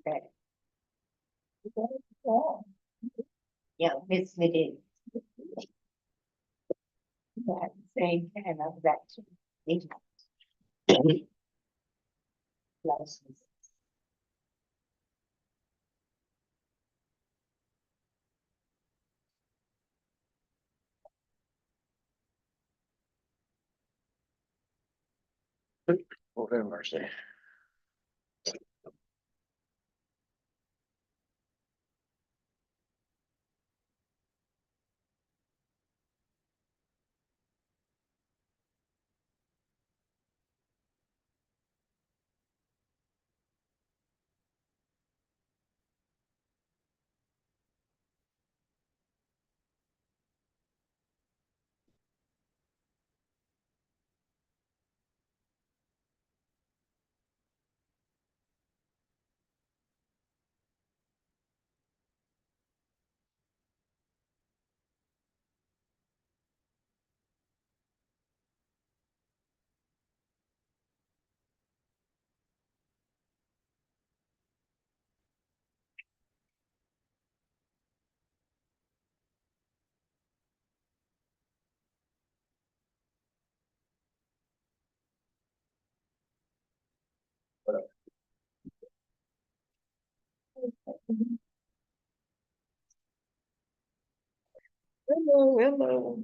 Okay. Yeah, Miss we did. That same kind of action. License. Lord have mercy. Hello, hello.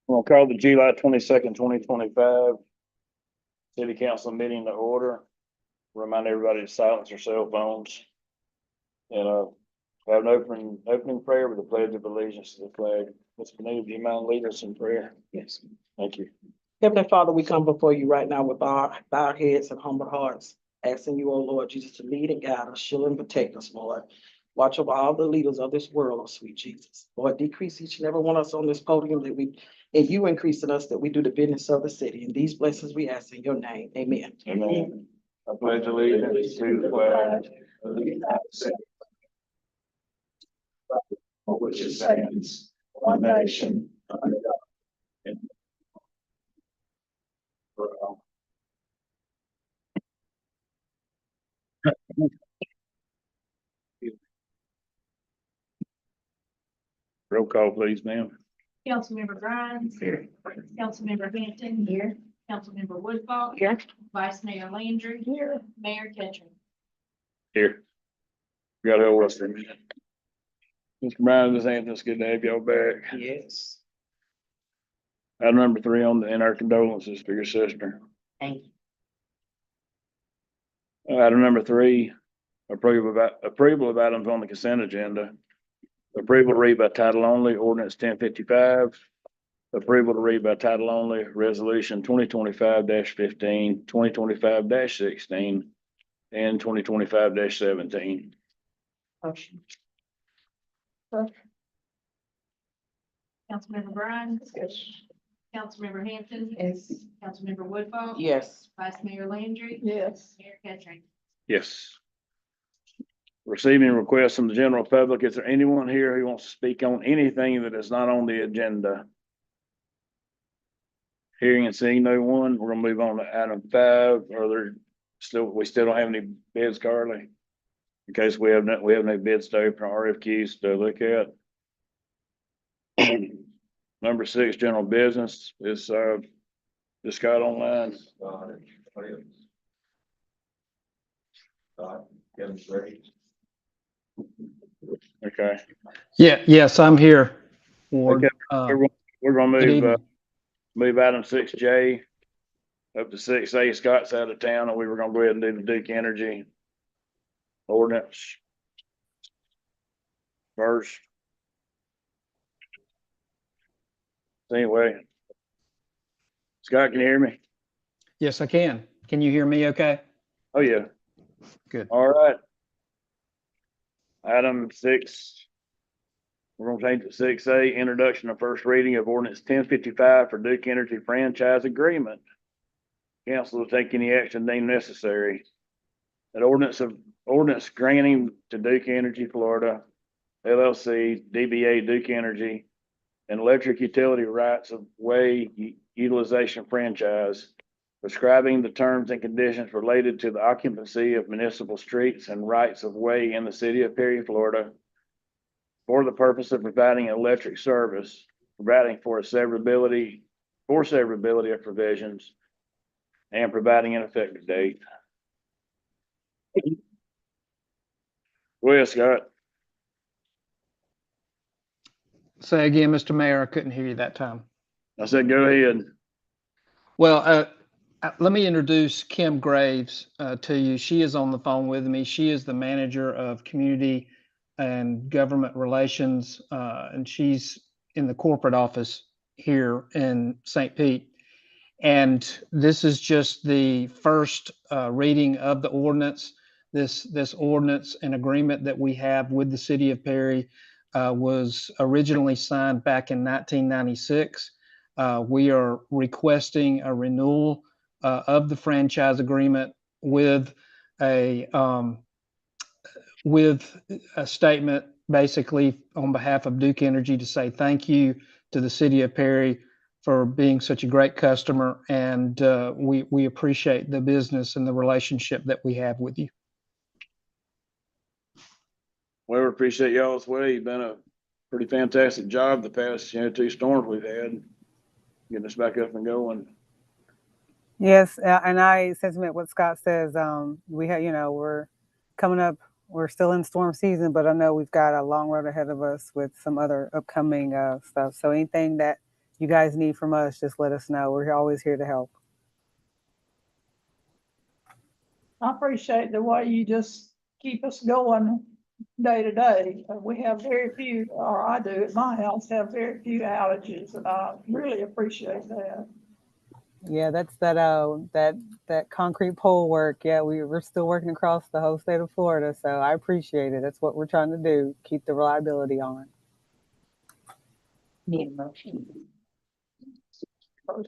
We'll call the July 22nd, 2025 city council meeting to order. Remind everybody to silence their cell phones. And, have an opening prayer with the pledge of allegiance to the flag. Ms. Benita, do you mind leading us in prayer? Yes. Thank you. Heavenly Father, we come before you right now with bowed heads and humble hearts, asking you, oh Lord Jesus, to lead and guide us, shield and protect us, Lord. Watch over all the leaders of this world, oh sweet Jesus. Lord, decrease each and every one of us on this podium and you increase in us that we do the business of the city. And these blessings we ask in your name. Amen. Amen. I pledge allegiance to the flag of the United States, for which it stands, one nation, under God, indivisible, for all. Roll call, please, ma'am. Councilmember Grimes. Here. Councilmember Hampton. Here. Councilmember Woodfall. Here. Vice Mayor Landry. Here. Mayor Ketchum. Here. Got to hold us for a minute. Mr. Brown, this ain't just good to have y'all back. Yes. Item number 3 on in our condolences for your sister. Thank you. Item number 3, approval of items on the consent agenda. Approval to read by title only, ordinance 1055. Approval to read by title only, resolution 2025-15, 2025-16, and 2025-17. Motion. Councilmember Grimes. Yes. Councilmember Hampton. Yes. Councilmember Woodfall. Yes. Vice Mayor Landry. Yes. Mayor Ketchum. Yes. Receiving requests from the general public. Is there anyone here who wants to speak on anything that is not on the agenda? Hearing and seeing no one, we're gonna move on to item 5. We still don't have any bids, Carly? In case we have no bids to open, RFQs to look at. Number 6, general business is, just got online. Okay. Yes, I'm here. Ward. Okay. We're gonna good move, evening. move item 6J up to 6A. Scott's out of town, and we were gonna go ahead and do the Duke Energy ordinance first. Anyway, Scott, can you hear me? Yes, I can. Can you hear me okay? Oh, yeah. Good. All right. Item 6 We're gonna change it to 6A, introduction of first reading of ordinance 1055 for Duke Energy franchise agreement. Council will take any action deemed necessary. An ordinance granting to Duke Energy Florida LLC, DBA Duke Energy, an electric utility rights of way utilization franchise, prescribing the terms and conditions related to the occupancy of municipal streets and rights of way in the city of Perry, Florida, for the purpose of providing electric service, providing for severability of provisions, and providing an effective date. Go ahead, Scott. Say again, Mr. Mayor, I couldn't hear you that time. I said, go ahead. Well, let me introduce Kim Graves to you. She is on the phone with me. She is the manager of community and government relations, and she's in the corporate office here in St. Pete. And this is just the first reading of the ordinance. This ordinance and agreement that we have with the city of Perry was originally signed back in 1996. We are requesting a renewal of the franchise agreement with a statement basically on behalf of Duke Energy to say thank you to the city of Perry for being such a great customer, and we appreciate the business and the relationship that we have with you. Well, we appreciate y'all as well. You've done a pretty fantastic job the past, 2 storms we've had, getting us back up and going. Yes, and I sentiment what Scott says. We have, we're coming up. We're still in storm season, but I know we've got a long road ahead of us with some other upcoming stuff. So anything that you guys need from us, just let us know. We're always here to help. I appreciate the way you just keep us going day to day. We have very few, or I do at my house, have very few outages, and I really appreciate that. Yeah, that's that concrete pole work. Yeah, we're still working across the whole state of Florida, so I appreciate it. That's what we're trying to do, keep the reliability on. Need a motion. Does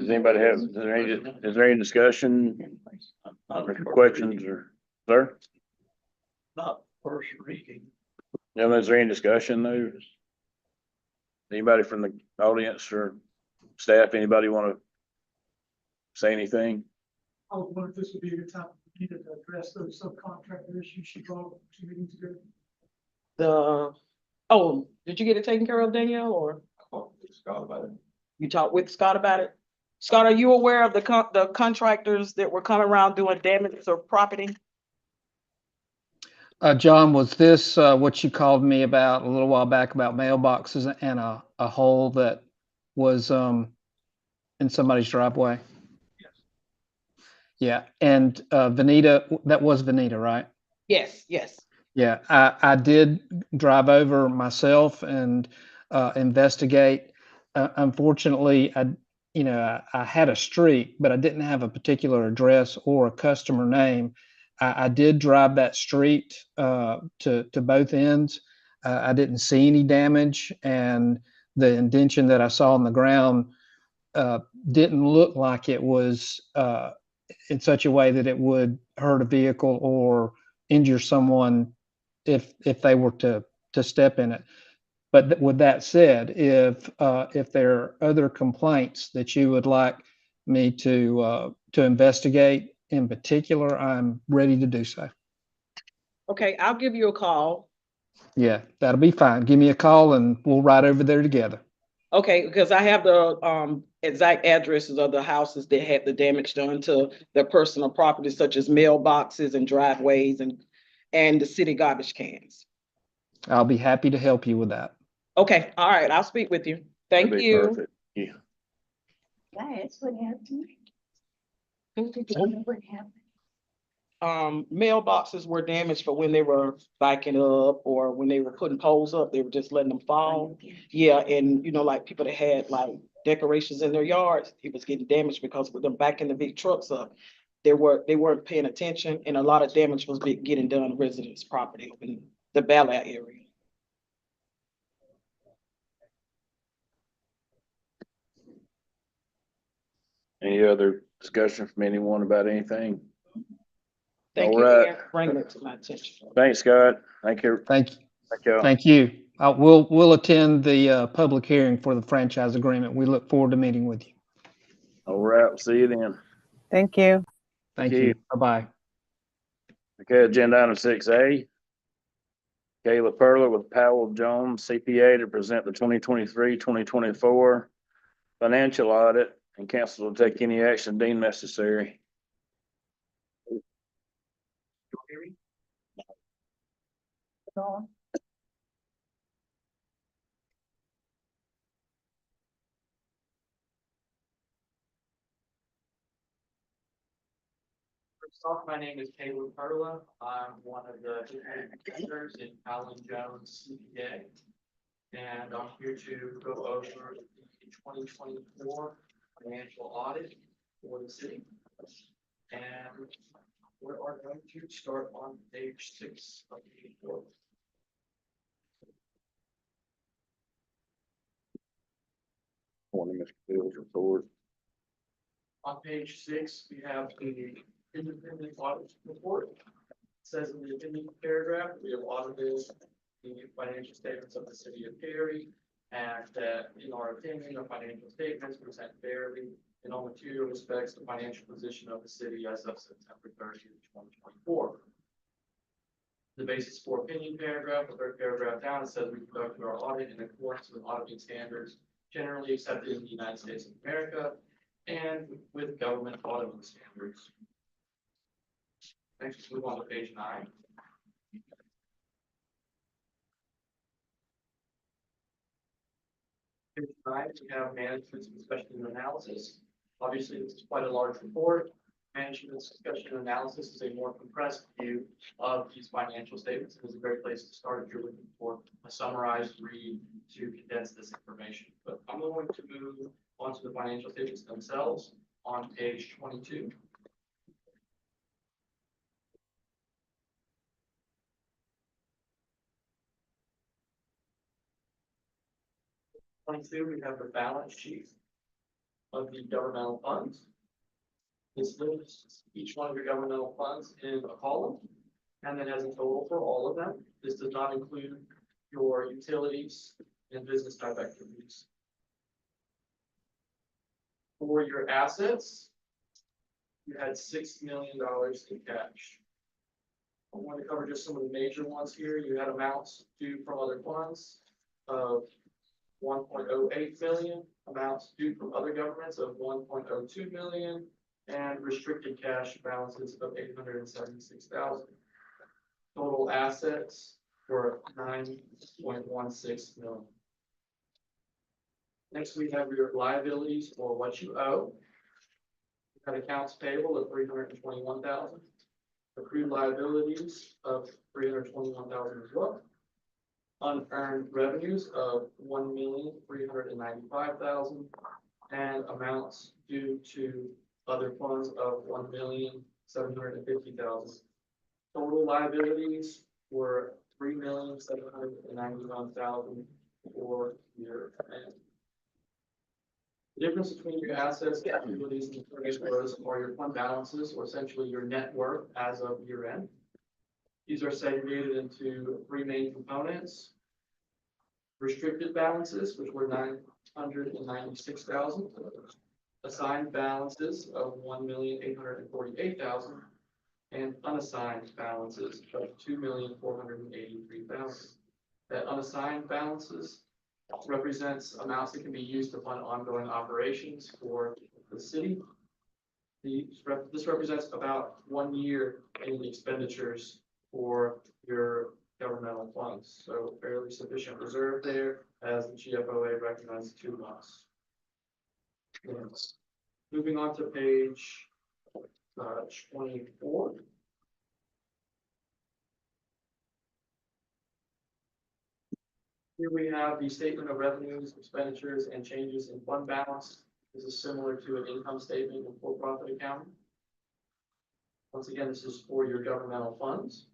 anybody have, is there any discussion, or questions, or, sir? Not first reading. Yeah, is there any discussion though? Anybody from the audience or staff, anybody want to say anything? I was wondering if this would be a good time for you to address those subcontractor issues she brought up 2 meetings ago. Did you get it taken care of, Danielle, or Scott about it. you talked with Scott about it? Scott, are you aware of the contractors that were coming around doing damage to property? John, was this what you called me about a little while back about mailboxes and a hole that was in somebody's driveway? Yes. Yeah, and Vanita, that was Vanita, right? Yes. Yeah, I did drive over myself and investigate. Unfortunately, I had a street, but I didn't have a particular address or a customer name. I did drive that street to both ends. I didn't see any damage, and the indention that I saw on the ground didn't look like it was in such a way that it would hurt a vehicle or injure someone if they were to step in it. But with that said, if there are other complaints that you would like me to investigate in particular, I'm ready to do so. Okay, I'll give you a call. Yeah, that'll be fine. Give me a call and we'll ride over there together. Okay, because I have the exact addresses of the houses that had the damage done to their personal property, such as mailboxes and driveways and the city garbage cans. I'll be happy to help you with that. Okay, all right, I'll speak with you. Thank That'd be you. perfect. Yeah. That's what happened. What happened? Mailboxes were damaged for when they were backing up or when they were putting poles up, they were just letting them fall. Yeah, and like people that had like decorations in their yards, it was getting damaged because with them backing the big trucks up, they weren't paying attention, and a lot of damage was getting done to residents' property in the Bel Air area. Any other discussion from anyone about anything? Thank All you right. again for bringing it to my attention. Thanks, Scott. Thank you. Thank you. Thank you. Thank you. We'll attend the public hearing for the franchise agreement. We look forward to meeting with you. All right, see you then. Thank you. Thank Thank you. you. Bye-bye. Okay, agenda item 6A. Kayla Perler with Powell Jones CPA to present the 2023-2024 financial audit and council to take any action deemed necessary. Dawn. First off, my name is Caleb Perla. I'm one of the directors in Allen Jones CPA. And I'm here to go over the 2024 financial audit for the city. And we are going to start on page 6 of the report. Morning, Mr. Fields report. On page 6, we have the independent audit report. It says in the opinion paragraph, we have audited the financial statements of the city of Cary, and that in our opinion, the financial statements present fairly in all material respects the financial position of the city as of September 30th, 2024. The basis for opinion paragraph, the third paragraph down, it says we conducted our audit in accordance with auditing standards generally accepted in the United States of America and with government auditing standards. Next, move on to page 9. Page 9, we have management's discussion and analysis. Obviously, this is quite a large report. Management's discussion and analysis is a more compressed view of these financial statements. It is a great place to start if you're looking for a summarized read to condense this information. But I'm going to move on to the financial statements themselves on page 22. We have the balance sheet of the governmental funds. This lists each one of your governmental funds in a column and then has a total for all of them. This does not include your utilities and business type activities. For your assets, you had $6 million in cash. I want to cover just some of the major ones here. You had amounts due from other funds of 1.08 million, amounts due from other governments of 1.02 million, and restricted cash balances of 876,000. Total assets were 9.16 million. Next, we have your liabilities or what you owe. You had accounts payable of 321,000, accrued liabilities of 321,000 as well. Unearned revenues of 1,395,000 and amounts due to other funds of 1,750,000. Total liabilities were 3,791,000 for your end. The difference between your assets, liabilities, and liabilities are your fund balances, or essentially your net worth as of year end. These are segregated into 3 main components. Restricted balances, which were 996,000. Assigned balances of 1,848,000. And unassigned balances of 2,483,000. That unassigned balances represents amounts that can be used to fund ongoing operations for the city. This represents about 1 year in expenditures for your governmental funds. So fairly sufficient reserve there, as the GFOA recognized to us. Yes. Moving on to page 24. Here we have the statement of revenues, expenditures, and changes in fund balance. This is similar to an income statement in for-profit accounting. Once again, this is for your governmental funds.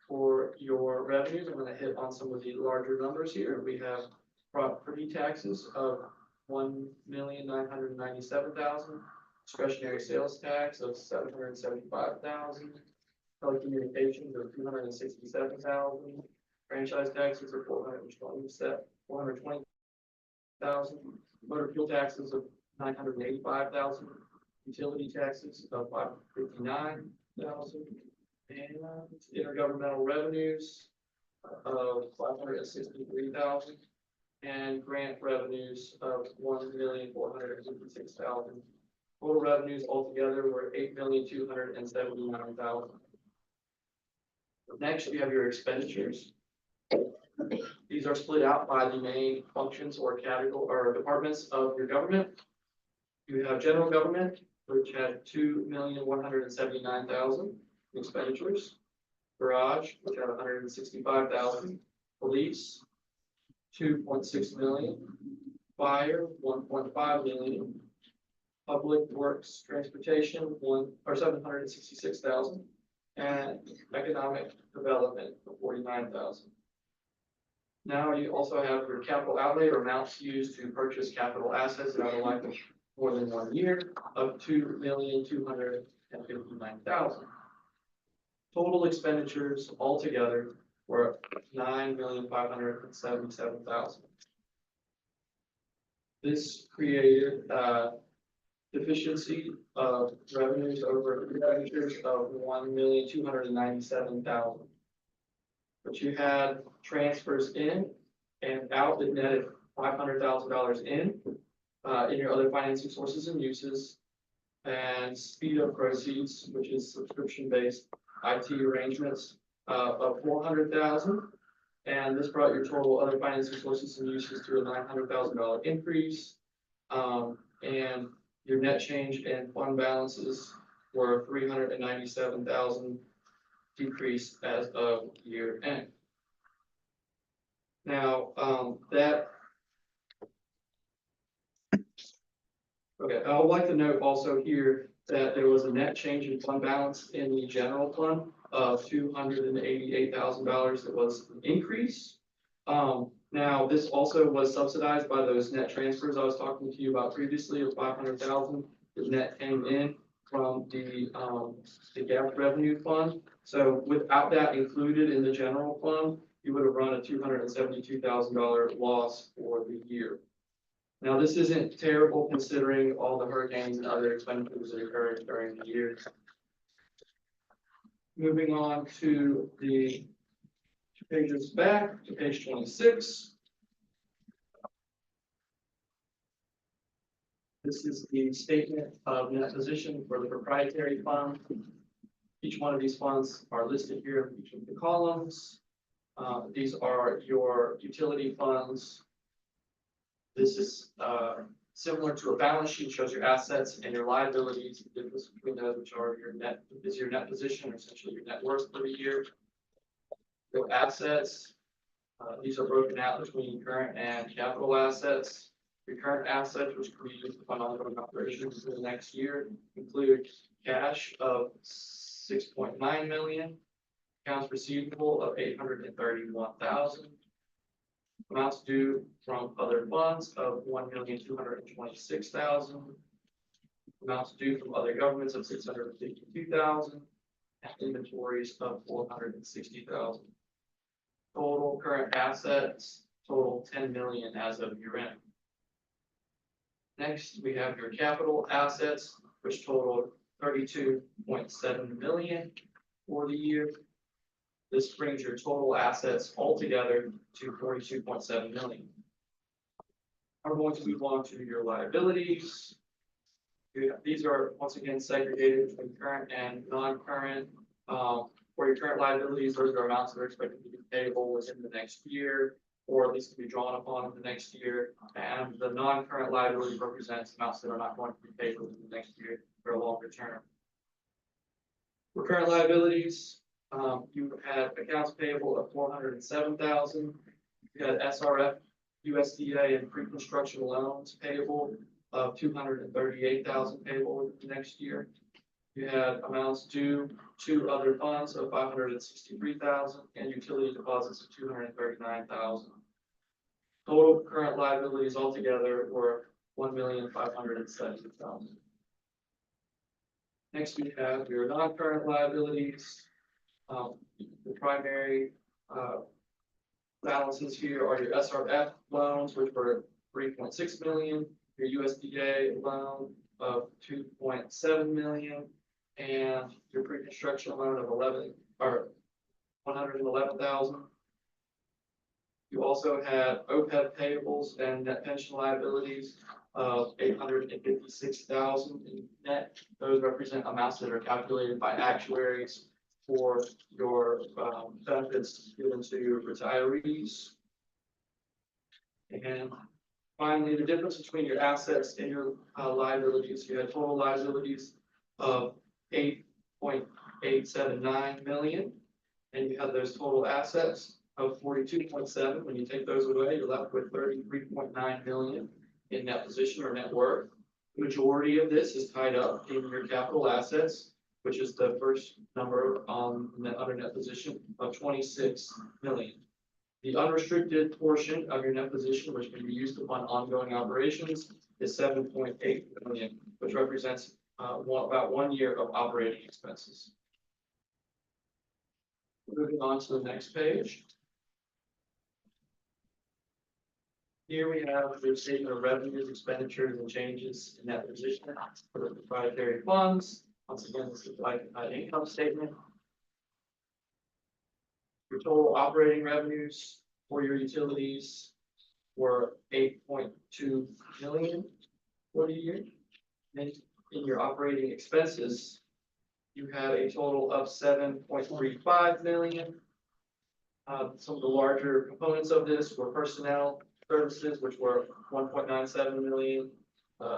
For your revenues, I'm going to hit on some of the larger numbers here. We have property taxes of $1,997,000. Discretionary sales tax of $775,000. Telecommunications of $267,000. Franchise taxes of $420,000. Motor fuel taxes of $985,000. Utility taxes of $559,000. And intergovernmental revenues of $563,000. And grant revenues of $1,456,000. Total revenues altogether were $8,279,000. Next, you have your expenditures. These are split out by the main functions or category or departments of your government. You have general government, which had $2,179,000 expenditures. Garage, which had $165,000. Police, $2.6 million. Fire, $1.5 million. Public works, transportation, $766,000. And economic development for $49,000. Now you also have your capital outlay or amounts used to purchase capital assets that have a life of more than 1 year of $2,259,000. Total expenditures altogether were $9,577,000. This created deficiency of revenues over expenditures of $1,297,000. But you had transfers in and out that netted $500,000 in your other financing sources and uses, and speed of proceeds, which is subscription-based IT arrangements of $400,000. And this brought your total other financing sources and uses to a $900,000 increase. And your net change in fund balances were $397,000 decrease as of year end. Now, okay, I would like to note also here that there was a net change in fund balance in the general fund of $288,000 that was an increase. Now, this also was subsidized by those net transfers I was talking to you about previously of $500,000 that net came in from the GAAP revenue fund. So without that included in the general fund, you would have run a $272,000 loss for the year. Now, this isn't terrible considering all the hurricanes and other expenditures that occurred during the year. Moving on to the 2 pages back to page 26. This is the statement of net position for the proprietary fund. Each one of these funds are listed here in each of the columns. These are your utility funds. This is similar to a balance sheet, shows your assets and your liabilities. The difference between those, which are your net position, or essentially your net worth for the year. Your assets, these are broken out between current and capital assets. Your current assets, which can be used to fund ongoing operations for the next year, include cash of $6.9 million, accounts receivable of $831,000, amounts due from other funds of $1,226,000, amounts due from other governments of $652,000, and inventories of $460,000. Total current assets total $10 million as of year end. Next, we have your capital assets, which total $32.7 million for the year. This brings your total assets altogether to $42.7 million. I'm going to move on to your liabilities. These are once again segregated between current and non-current. For your current liabilities, those are amounts that are expected to be payable within the next year, or at least to be drawn upon in the next year. And the non-current liability represents amounts that are not going to be paid within the next year for a longer term. For current liabilities, you had accounts payable of $407,000. You had SRF, USDA, and pre-construction loans payable of $238,000 payable within the next year. You had amounts due to other funds of $563,000 and utility deposits of $239,000. Total current liabilities altogether were $1,570,000. Next, we have your non-current liabilities. The primary, balances here are your SRF loans, which were 3.6 million, your USDA loan of 2.7 million, and your pre-construction loan of 111,000. You also had OPEB payables and net pension liabilities of 856,000 in net. Those represent amounts that are calculated by actuaries for your benefits given to your retirees. And finally, the difference between your assets and your liabilities, you had total liabilities of 8.879 million, and you have those total assets of 42.7. When you take those away, you're left with 33.9 million in net position or net worth. The majority of this is tied up in your capital assets, which is the first number on the other net position of 26 million. The unrestricted portion of your net position, which can be used to fund ongoing operations, is 7.8 million, which represents about 1 year of operating expenses. Moving on to the next page. Here we have the statement of revenues, expenditures, and changes in net position for the proprietary funds. Once again, this is like an income statement. Your total operating revenues for your utilities were 8.2 million for the year. And in your operating expenses, you had a total of 7.35 million. Some of the larger components of this were personnel services, which were 1.97 million,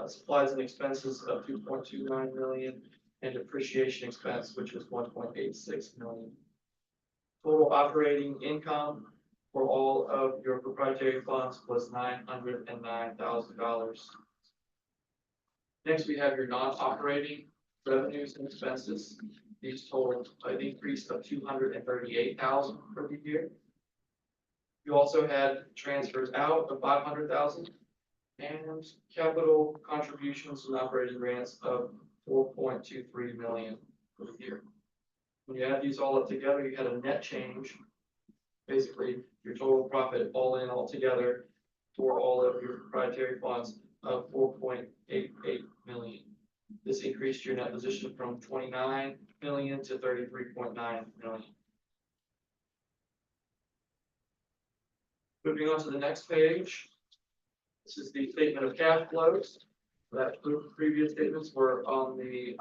supplies and expenses of 2.29 million, and depreciation expense, which is 1.86 million. Total operating income for all of your proprietary funds was $909,000. Next, we have your non-operating revenues and expenses. These totaled an increase of $238,000 for the year. You also had transfers out of $500,000 and capital contributions and operating grants of 4.23 million for the year. When you add these all up together, you had a net change. Basically, your total profit all in all together for all of your proprietary funds of 4.88 million. This increased your net position from 29 million to 33.9 million. Moving on to the next page. This is the statement of cash flows. That previous statements were on the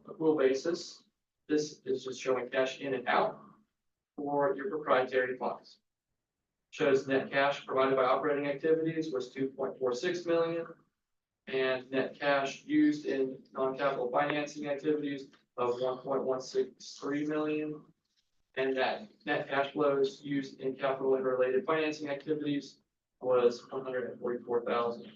accrual basis. This is just showing cash in and out for your proprietary funds. Shows net cash provided by operating activities was 2.46 million, and net cash used in non-capital financing activities of 1.163 million. And that net cash flows used in capital and related financing activities was 144,000.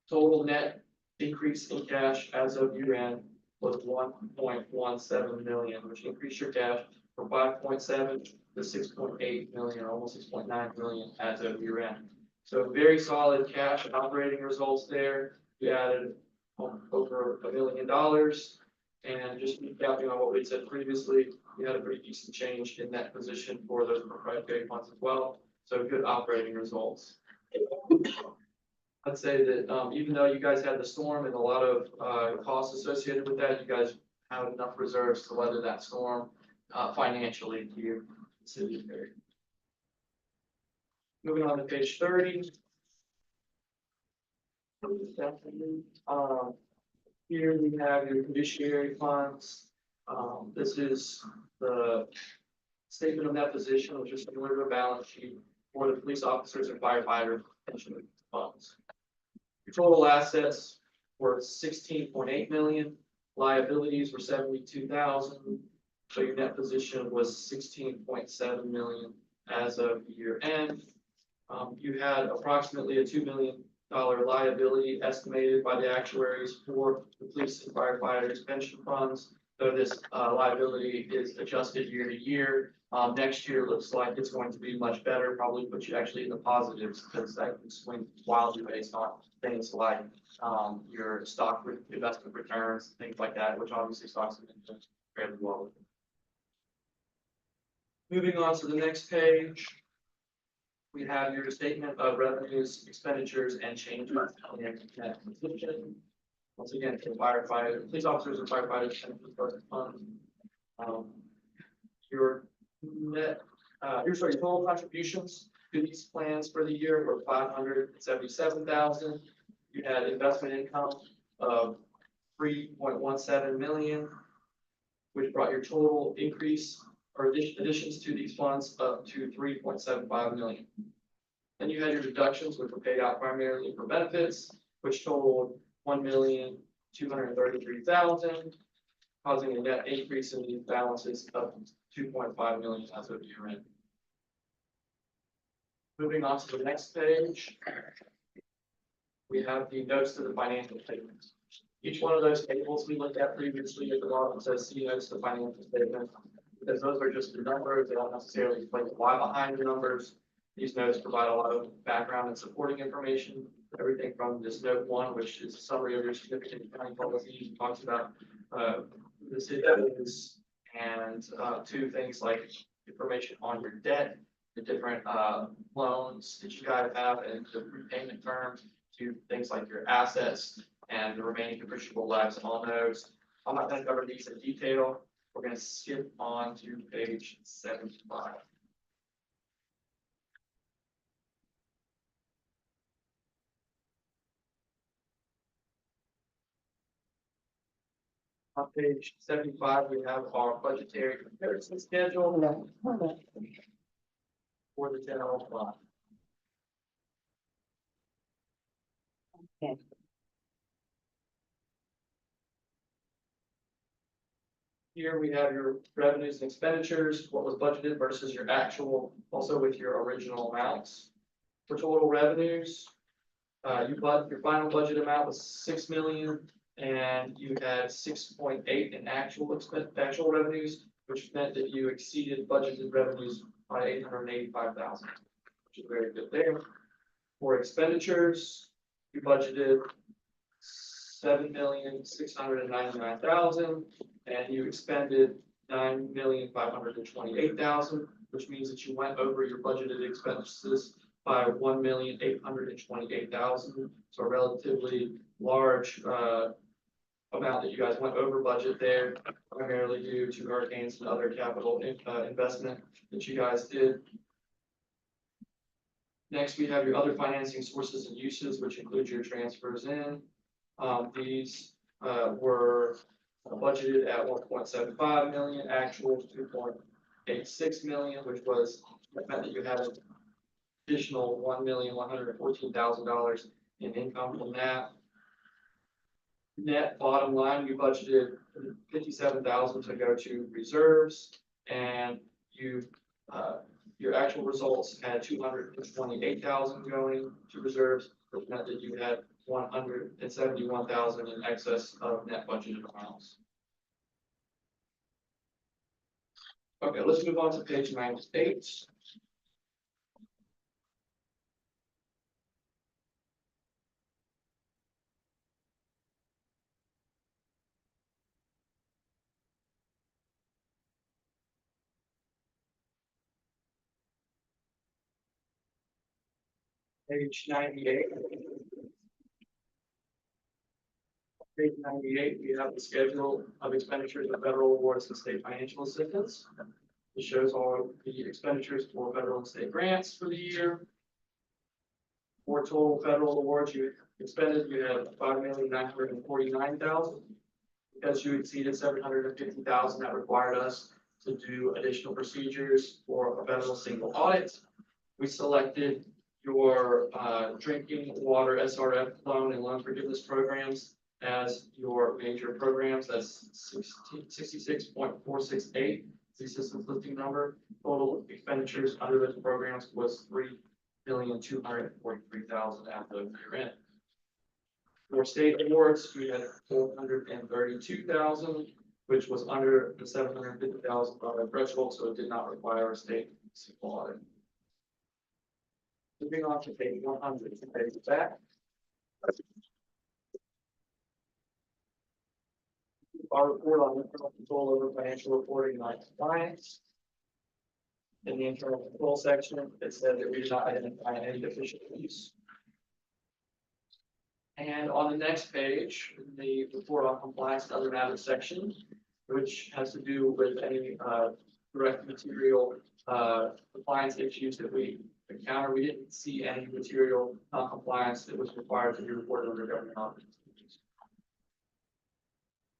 Total net increase in cash as of year-end was 1.17 million, which increased your cash from 5.7 to 6.8 million, or almost 6.9 million as of year-end. So very solid cash and operating results there. We added over $1 million. And just recapping on what we said previously, we had a pretty decent change in that position for those proprietary funds as well. So good operating results. I'd say that even though you guys had the storm and a lot of costs associated with that, you guys have enough reserves to weather that storm financially here in the city of Perry. Moving on to page 30. Here we have your fiduciary funds. This is the statement of net position, which is similar to a balance sheet for the police officers and firefighter pension funds. Your total assets were 16.8 million. Liabilities were 72,000. So your net position was 16.7 million as of year end. You had approximately a $2 million liability estimated by the actuaries for the police and firefighters pension funds. So this liability is adjusted year to year Next year looks like it's going to be much better, probably put you actually in the positives, because that can swing wildly based on things like, your stock investment returns, things like that, which obviously stocks have been doing fairly well. Moving on to the next page. We have your statement of revenues, expenditures, and changes in the net position. Once again, for firefighters, police officers and firefighters, and for funds. Your net, your total contributions to these plans for the year were $577,000. You had investment income of $3.17 million, which brought your total increase or additions to these funds up to $3.75 million. Then you had your deductions, which were paid out primarily for benefits, which totaled $1,233,000, causing a net increase in these balances of $2.5 million as of year end. Moving on to the next page, we have the notes to the financial statements. Each one of those tables we looked at previously at the bottom says see notes to financial statements, because those are just the numbers. They don't necessarily explain why behind the numbers. These notes provide a lot of background and supporting information. Everything from this note 1, which is a summary of your significant accounting policies, talks about the city is, and to things like information on your debt, the different loans that you guys have, and the repayment terms, to things like your assets and the remaining depreciable lives on those. I'm not going to cover these in detail. We're going to skip on to page 75. On page 75, we have our budgetary comparison schedule for the general fund. Okay. Here we have your revenues and expenditures, what was budgeted versus your actual, also with your original amounts. For total revenues, your final budget amount was $6 million, and you had 6.8 in actual revenues, which meant that you exceeded budgeted revenues by $885,000, which is very good there. For expenditures, you budgeted $7,699,000, and you expended $9,528,000, which means that you went over your budgeted expenses by $1,828,000. So a relatively large amount that you guys went over budget there, primarily due to hurricanes and other capital investment that you guys did. Next, we have your other financing sources and uses, which include your transfers in. These were budgeted at $1.75 million, actual $2.86 million, which was meant that you had an additional $1,114,000 in income from that. Net bottom line, we budgeted $57,000 to go to reserves, and you your actual results had $228,000 going to reserves, which meant that you had $171,000 in excess of net budgeted amounts. Okay, let's move on to page 98. Page 98. Page 98, we have the schedule of expenditures of federal awards and state financial assistance. It shows all the expenditures for federal and state grants for the year. For total federal awards you expended, you had $5,949,000. Because you exceeded $750,000, that required us to do additional procedures for a federal single audit. We selected your drinking water SRF loan and loan forgiveness programs as your major programs. That's 66.468, the system listing number. Total expenditures under those programs was $3,243,000 at the year end. For state awards, we had $432,000, which was under the $750,000 threshold, so it did not require a state audit. Moving on to page 100, page back. Our report on internal control over financial reporting and compliance. In the internal control section, it said that we did not identify any deficiencies. And on the next page, the report on compliance and other matters section, which has to do with any direct material compliance issues that we encounter. We didn't see any material non-compliance that was required to be reported under government operations.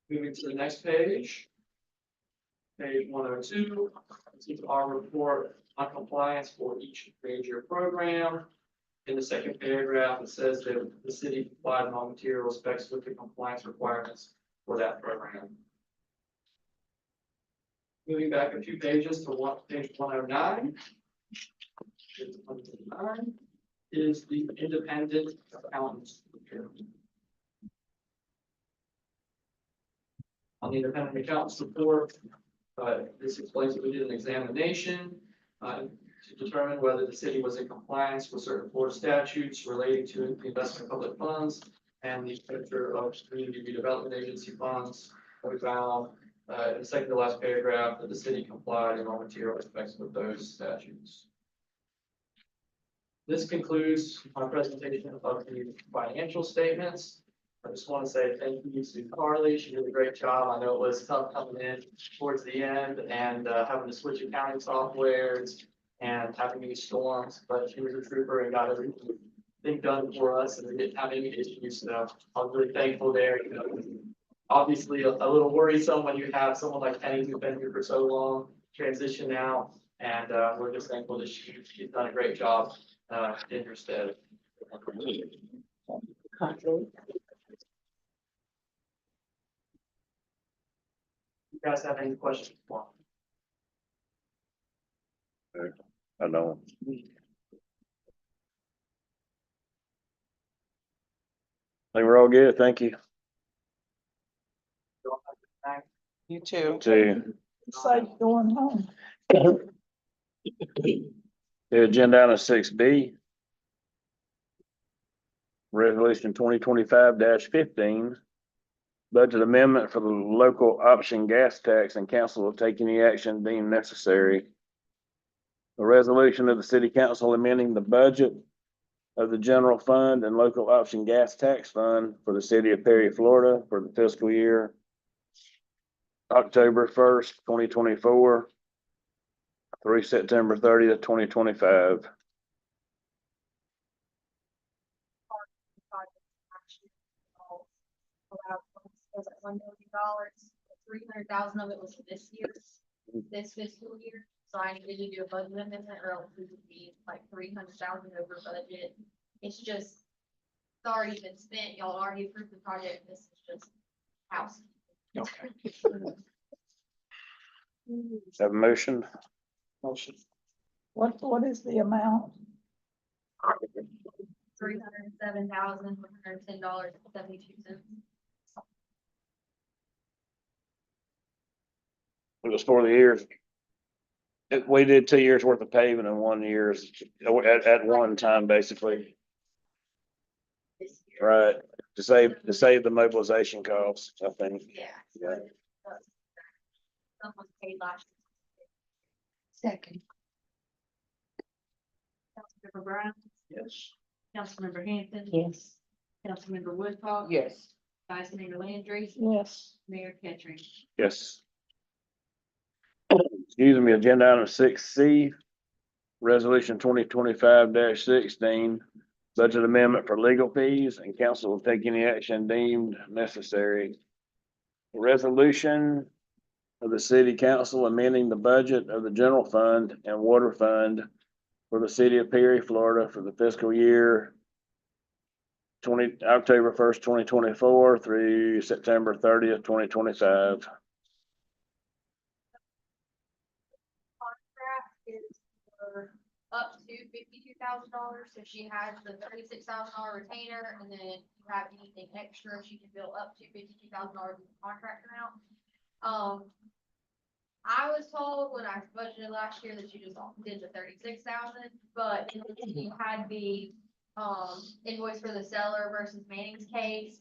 Moving to the next page. Page 102, this is our report on compliance for each major program. In the second paragraph, it says that the city complied all material specs with the compliance requirements for that program. Moving back a few pages to page 109. Page 109 is the independent accountants. On the independent accountants report, this explains that we did an examination to determine whether the city was in compliance with certain Florida statutes relating to the investment of public funds and the expenditure of community redevelopment agency funds. We found in the second to last paragraph that the city complied in all material respects with those statutes. This concludes my presentation of the financial statements. I just want to say thank you to Carly. She did a great job. I know it was tough coming in towards the end and having to switch accounting softwares and having these storms, but she was a trooper and got everything done for us, and we didn't have any issues. So I'm really thankful there. You know, obviously a little worrisome when you have someone like Penny who's been here for so long transition out, and we're just thankful that she's done a great job in her stead. You guys have any questions? I don't. I think we're all good. Thank you. You too. To Safe going home. the agenda item 6B. Resolution 2025-15. Budget amendment for the local option gas tax, and council will take any action deemed necessary. A resolution of the city council amending the budget of the general fund and local option gas tax fund for the city of Perry, Florida for the fiscal year October 1st, 2024 through September 30th, 2025. Was at $1 million. 300,000 of it was this fiscal year. So I needed to do a budget amendment, or else we would be like 300,000 over budget. It's just, it's already been spent. Y'all already approved the project. This is just house. Okay. Have a motion? Motion. What is the amount? $307,110.72. It was for the years. We did 2 years worth of paving in 1 year at one time, basically, This year. right? To save the mobilization costs, I think. Yeah. Yeah. Someone paid last year. Second. Councilmember Brown, Yes. Councilmember Hampton. Yes. Councilmember Woodcock. Yes. Vice Mayor Landry, Yes. Mayor Ketchum. Yes. Excuse me, agenda item 6C, resolution 2025-16, budget amendment for legal fees, and council will take any action deemed necessary. Resolution of the city council amending the budget of the general fund and water fund for the city of Perry, Florida for the fiscal year October 1st, 2024 through September 30th, 2025. Contract is for up to $52,000. So she has the $36,000 retainer, and then if you have anything extra, she can bill up to $52,000 in the contract amount. I was told when I budgeted last year that you just did the 36,000, but you had the, invoice for the seller versus Manning's case.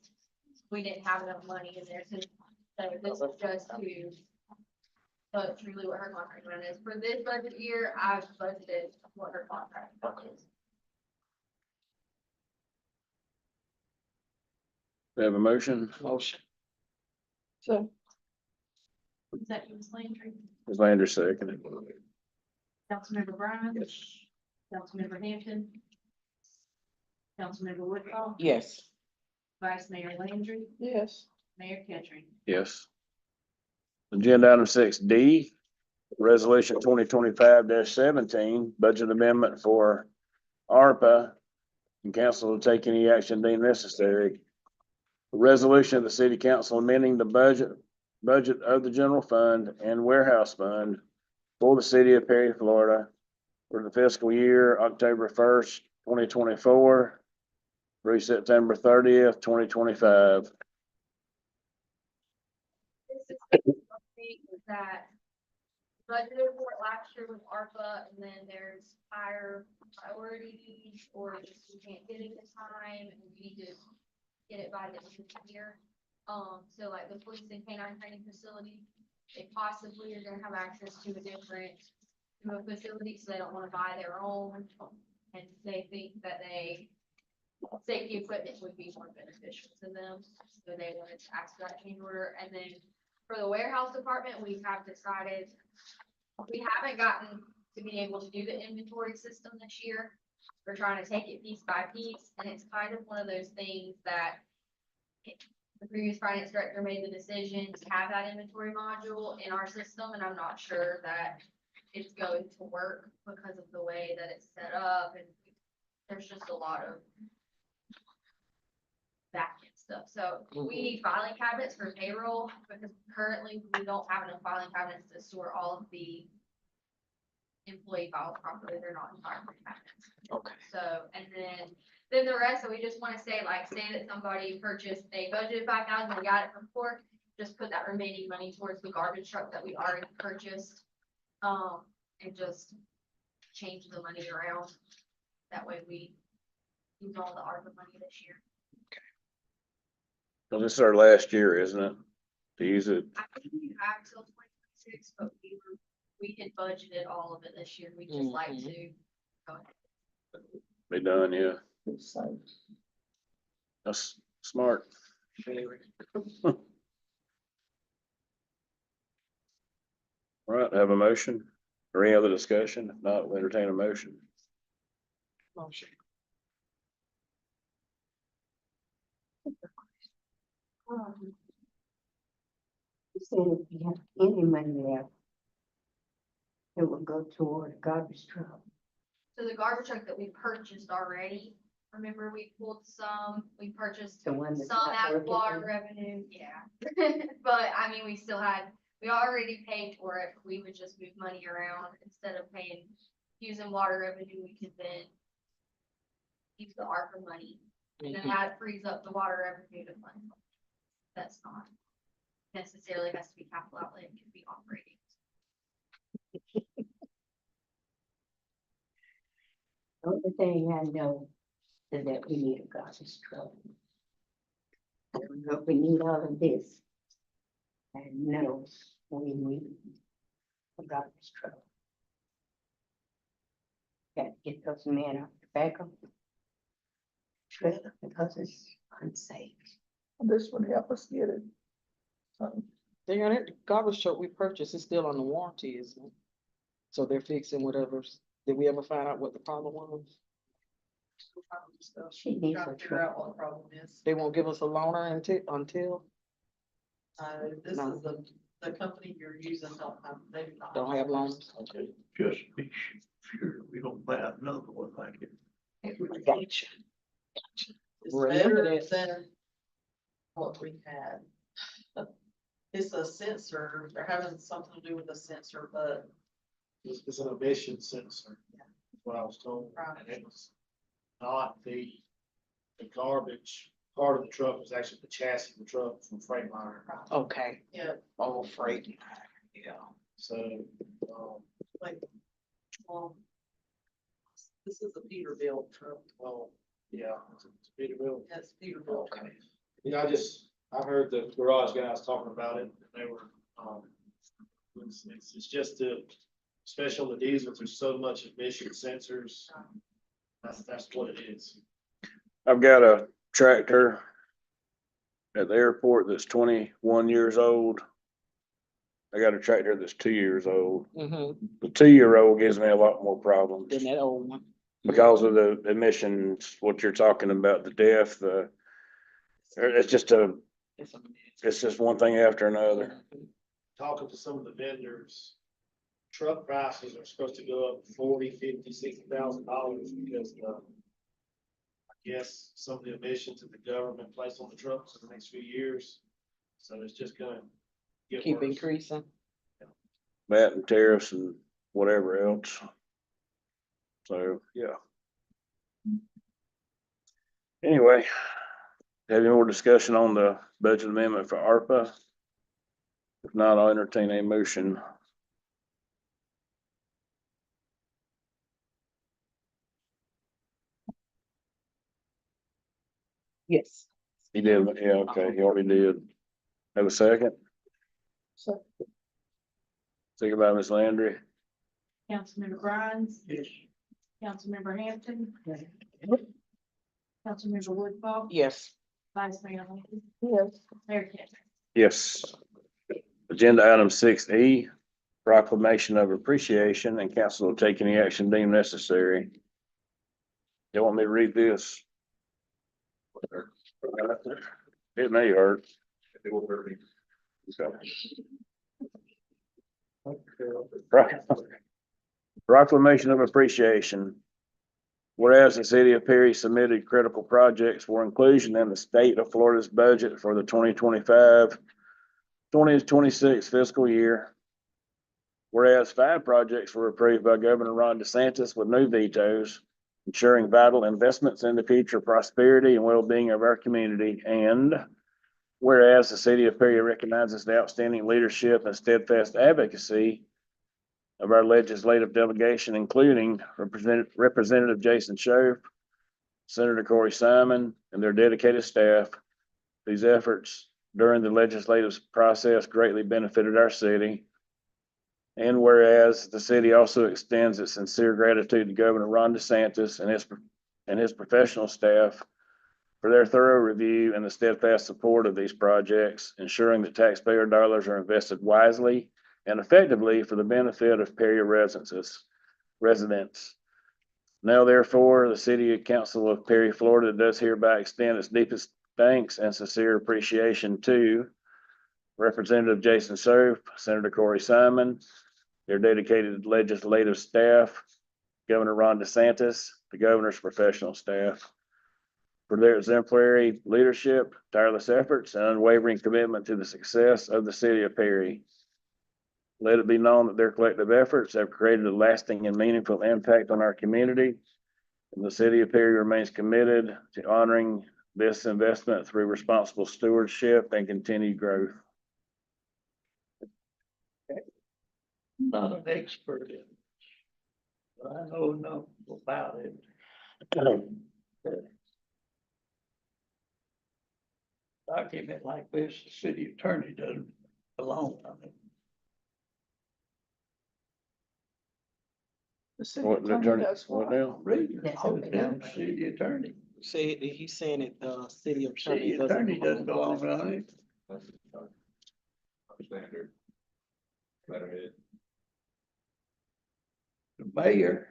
We didn't have enough money in there to, so this is just to. But truly what her contract amount is. For this budget year, I've budgeted what her contract amount is. We have a motion, Motion. So, Is that you, Ms. Landry? Ms. Lander seconded. Councilmember Brown? Councilmember Hampton? Councilmember Woodhull? Yes. Vice Mayor Landry? yes, Mayor Ketchering? Yes. Agenda item 6D, resolution 2025-17, budget amendment for ARPA. And council will take any action deemed necessary. The resolution of the city council amending the budget of the general fund and warehouse fund for the city of Perry, Florida for the fiscal year October 1st, 2024 through September 30th, 2025. This is that budgeted for it last year with ARPA, and then there's higher priorities, or just we can't get it in time, and we need to get it by the end of the year. So like the police and canine training facility, they possibly are gonna have access to a different facility, so they don't wanna buy their own, and they think that safety equipment would be more beneficial to them, so they wanted to ask for that change order. And then for the warehouse department, we have decided, we haven't gotten to be able to do the inventory system this year. We're trying to take it piece by piece, and it's kind of one of those things that the previous finance director made the decision to have that inventory module in our system, and I'm not sure that it's going to work because of the way that it's set up, and there's just a lot of back-end stuff. So we need filing cabinets for payroll, because currently we don't have enough filing cabinets to store all of the employee files properly. They're not in filing cabinets. Okay. So, and then the rest, so we just want to say, like, say that somebody purchased, they budgeted 5,000, they got it from court, just put that remaining money towards the garbage truck that we already purchased. And just change the money around. That way we use all the ARPA money this year. Well, this is our last year, isn't it? To use it. I think we have till 2026, but we had budgeted all of it this year. We just like to go ahead. Be done, yeah. So, That's smart. All right, have a motion or any other discussion? If not, we'll entertain a motion. motion. You said if you have any money left, it will go toward a garbage truck. So the garbage truck that we purchased already, remember we pulled some, we purchased The one that's some not out of working. water revenue, yeah. But I mean, we already paid for it. We would just move money around instead of using water revenue, we could then use the ARPA money. And then that frees up the water revenue to fund. That's not necessarily has to be capital outlay, it can be operating. The only thing I know is that we need a garbage truck. I don't know if we need all of this. I know we need a garbage truck. Got to get those men out the back of the trailer because it's unsafe. this would help us get it. That garbage truck we purchased is still on the warranty, isn't it? So they're fixing whatever's, did we ever find out what the problem was? She needs a Trying to figure out truck. what the problem is. They won't give us a loaner until, This No. is the company you're using, they do not. don't have loaners? Okay. Just be sure we don't buy another one like it. Gotcha. It's Remember better that. than what we had. It's a sensor, they're having something to do with a sensor, but It's an emission sensor. Yeah. That's what I was told. Right. And it was not the garbage part of the truck was actually the chassis of the truck from Freightliner. Okay, Yeah, all freight. Yeah. So, um, like, um, this is a Peterbilt truck. well, yeah, it's a Peterbilt. That's Peterbilt. Okay. Yeah, I heard the garage guys talking about it, and they were, it's just especially on the diesels, there's so much emission sensors. That's what it is. I've got a tractor at the airport that's 21 years old. I got a tractor that's 2 years old. Mm-hmm. The 2-year-old gives me a lot more problems Then that old one. because of the emissions, what you're talking about, the depth, it's just It's a mess. it's just one thing after another. Talking to some of the vendors, truck prices are supposed to go up $40,000, $50,000, $60,000 because I guess some of the emissions that the government placed on the trucks in the next few years. So it's just gonna get Keep worse. increasing. That and tariffs and whatever else. So, yeah. Anyway, have any more discussion on the budget amendment for ARPA? If not, I'll entertain a motion. Yes. He did, yeah, okay, he already did. Have a second? So, Second by Ms. Landry. Councilmember Grimes, Yes. Councilmember Hampton, Councilmember Woodfall, Yes. Vice Mayor Lincoln, yes, Mayor Cameron. Yes. Agenda item 6E, proclamation of appreciation, and council will take any action deemed necessary. You want me to read this? It may hurt. It will hurt me. Proclamation of appreciation. Whereas the city of Perry submitted critical projects for inclusion in the state of Florida's budget for the 2025-2026 fiscal year. Whereas 5 projects were approved by Governor Ron DeSantis with no vetoes, ensuring vital investments in the future prosperity and well-being of our community. And whereas the city of Perry recognizes the outstanding leadership and steadfast advocacy of our legislative delegation, including Representative Jason Schoaf, Senator Corey Simon, and their dedicated staff. These efforts during the legislative process greatly benefited our city. And whereas the city also extends its sincere gratitude to Governor Ron DeSantis and his professional staff for their thorough review and the steadfast support of these projects, ensuring that taxpayer dollars are invested wisely and effectively for the benefit of Perry residents. Now therefore, the City Council of Perry, Florida does hereby extend its deepest thanks and sincere appreciation to Representative Jason Schoaf, Senator Corey Simon, their dedicated legislative staff, Governor Ron DeSantis, the governor's professional staff, for their exemplary leadership, tireless efforts, and unwavering commitment to the success of the city of Perry. Let it be known that their collective efforts have created a lasting and meaningful impact on our community, and the city of Perry remains committed to honoring this investment through responsible stewardship and continued growth. Not an expert in it, but I know enough about it. Document like this, the city attorney doesn't belong on it. the city What attorney attorney, does what what? now? Read That's all what the they damn do. city attorney. Say, he's saying it, city City attorney doesn't belong on it. Standard. Letterhead. The mayor.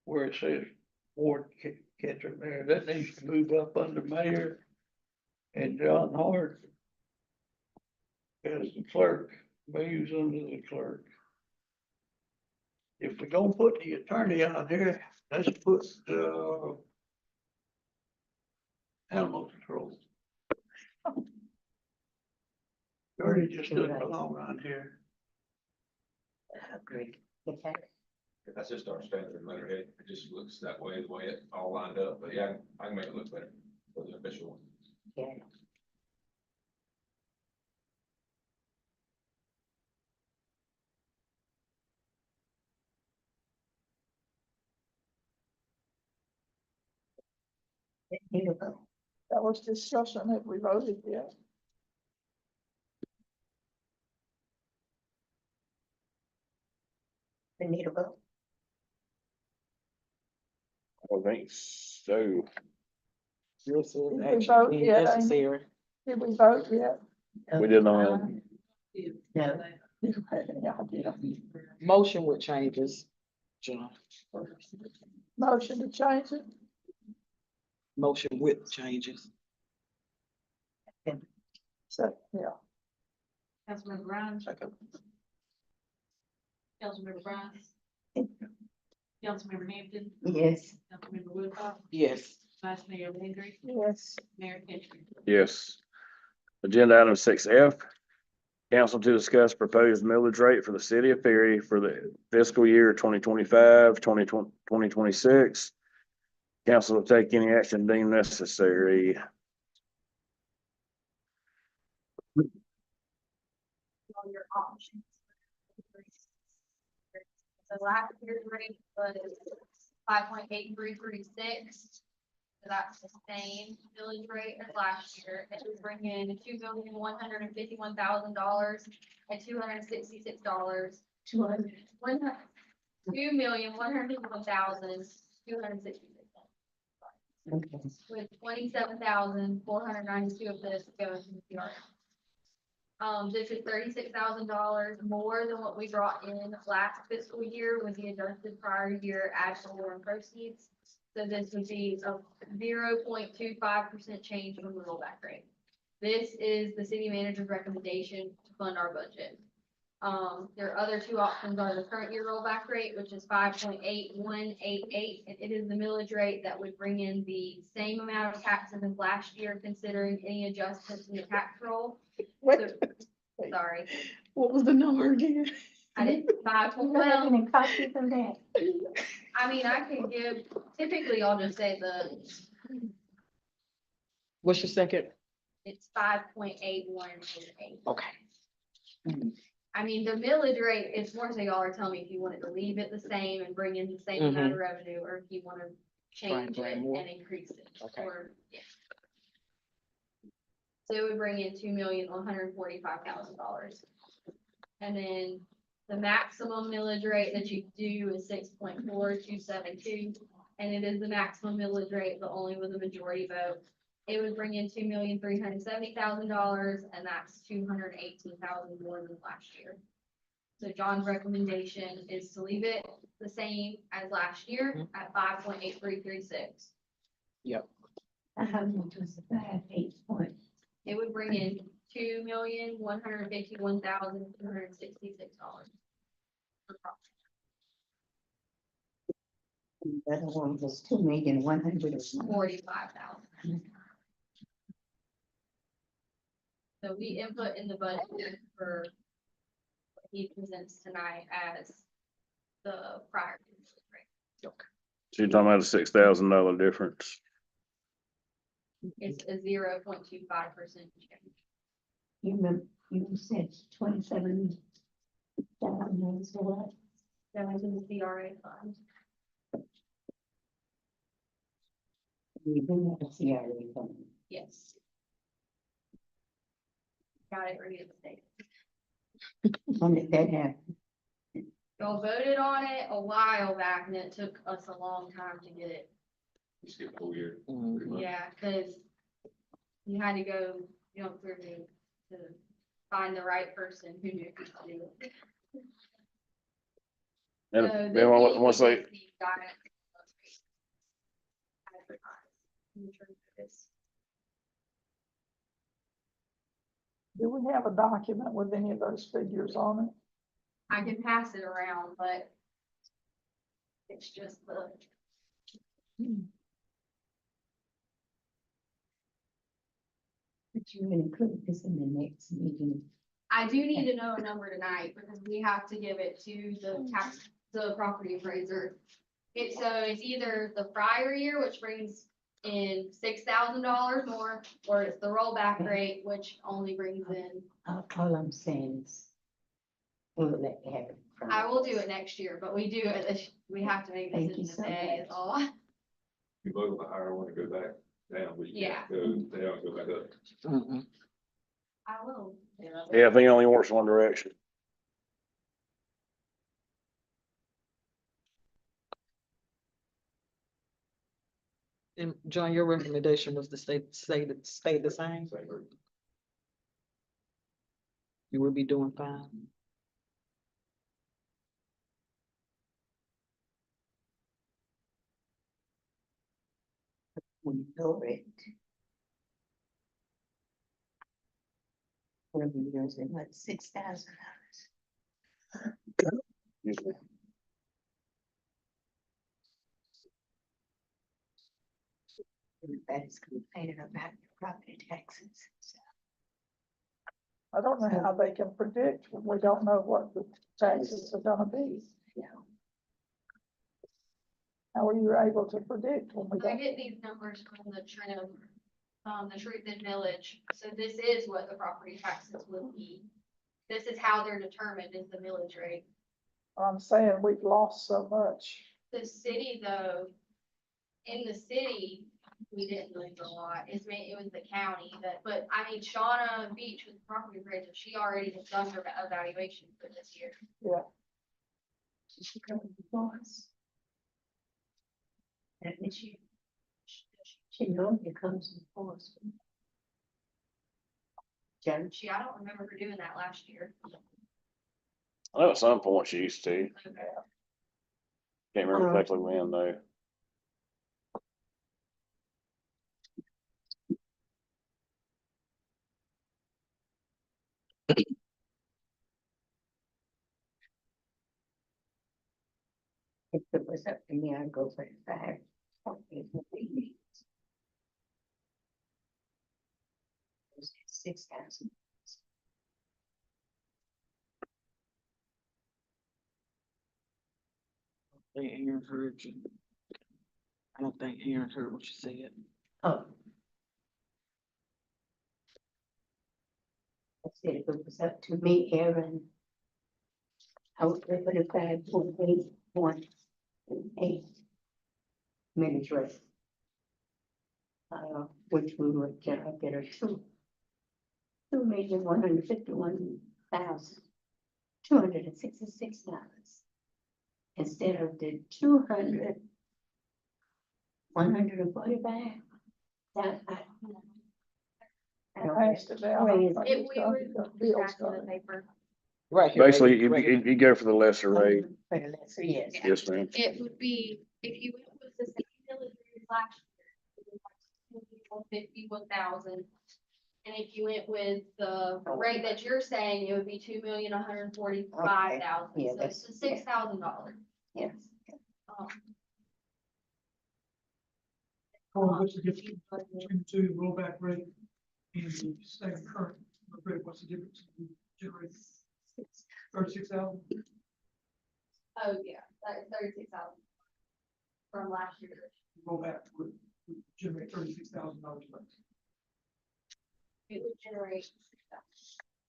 Where it says ward catcher there, that needs to move up under mayor. And John Hart. As the clerk, moves under the clerk. If we're gonna put the attorney on here, let's put, animal control. Attorney just doesn't belong on here. Agreed. Okay. That's just our standard letterhead. It just looks that way, the way it all lined up. But yeah, I can make it look better for the official one. Yeah. Here you go. That was discussion, have we voted yet? We need a vote. I think so. This is Did we actually vote being yet, Amy? necessary. Did we vote yet? We did not. No. Yeah, I did. Motion with changes, John. Motion to change it? Motion with changes. So, yeah. Councilmember Brown. Councilmember Brown. Councilmember Hampton. Yes. Councilmember Woodcock. Yes. Vice Mayor Landry. Yes. Mayor Kitchen. Yes. Agenda item 6F. Council to discuss proposed millage rate for the city of Perry for the fiscal year 2025, 2026. Council will take any action deemed necessary. All your options. So last year's rate was 5.8336. So that's the same village rate as last year. It would bring in $2,151,000 and $266. $2,151,266. Okay. With 27,492 of this going to the CRA. This is $36,000 more than what we brought in last fiscal year with the adjusted prior year ad valorem proceeds. So this would be a 0.25% change from the rollback rate. This is the city manager's recommendation to fund our budget. Their other two options are the current year rollback rate, which is 5.8188, and it is the millage rate that would bring in the same amount of taxes as last year, considering any adjustments in the tax roll. What, Sorry, What was the number again? I didn't, well, Any copies of that? I mean, I can give, typically I'll just say What's your second? it's 5.8188. Okay. I mean, the millage rate is more so y'all are telling me if you wanted to leave it the same and bring in the same amount of revenue, or if you want to change bring it more. and increase it. Okay. Or, yeah. So it would bring in $2,145,000. And then the maximum millage rate that you do is 6.4272, and it is the maximum millage rate, but only with a majority vote. It would bring in $2,370,000, and that's $218,000 more than last year. So John's recommendation is to leave it the same as last year at 5.8336. Yep. How much was the 5.8? It would bring in $2,151,266. The other one was 2,145,000. 45,000. So we input in the budget for what he presents tonight as the prior. So you're talking about a $6,000 difference. It's a 0.25% change. You remember, you said 27,000 is what? That was in the CRA fund. We do have a CRA fund. Yes. Got it, ready to say. When did that happen? Y'all voted on it a while back, and it took us a long time to get it. We skipped a whole year. Mhm. pretty much. Yeah, because you had to go, through to find the right person who knew who to do it. And So then this once they, is the guidance. Advertised. Do we have a document with any of those figures on it? I can pass it around, but it's just the. But you will include this in the next meeting. I do need to know a number tonight, because we have to give it to the tax the property appraiser. It's either the prior year, which brings in $6,000 more, or it's the rollback rate, which only brings in. All I'm saying is, we'll let you have it. from I will us. do it next year, but we do it, we have to make Thank this you in so today is much. all. You vote the higher one to go back down, but you Yeah. can't go down, go back up. Mm-mm. I will. Yeah, I think it only works one direction. And John, your recommendation was to stay the same? Same group. You would be doing fine. We know it. We'll be using like $6,000. Excuse me. Everybody's complaining about the property taxes. So, I don't know how they can predict when we don't know what the taxes are gonna be. you know, How are you able to predict when we I don't? get these numbers from the trim, the truth in millage, so this is what the property taxes would be. This is how they're determined, is the millage rate. I'm saying we've lost so much. The city though, in the city, we didn't lose a lot, it was the county that, but I mean, Shauna Beach with the property appraiser, she already has done her evaluation for this year. she comes before us. And then she normally comes before us. Jen, I don't remember her doing that last year. I know at some point she used to. Okay. Can't remember exactly when though. if it was up to me, I'd go for the 5. $6,000. think Aaron heard you. I don't think Aaron heard what you said. Oh. I said if it was up to me, Aaron, I would go for the 5.818 minutes rate. Which we would get a 2,151,266 instead of the 145. That I don't Passed it down. raise It, we were The bill's tracking the gonna- paper. Right here. Basically, baby, you go for the lesser rate. for the lesser, yes. Yes, ma'am. It would be, if you went with the same millage rate last year, it was like 51,000. And if you went with the rate that you're saying, it would be 2,145,000. Okay, yeah, So it's that's- the $6,000. Yes. What's the difference between the two rollback rate and the same current rate? What's the difference? You generate 36,000? Oh, yeah, that is 36,000 from last year. Rollback would generate $36,000 less. It would generate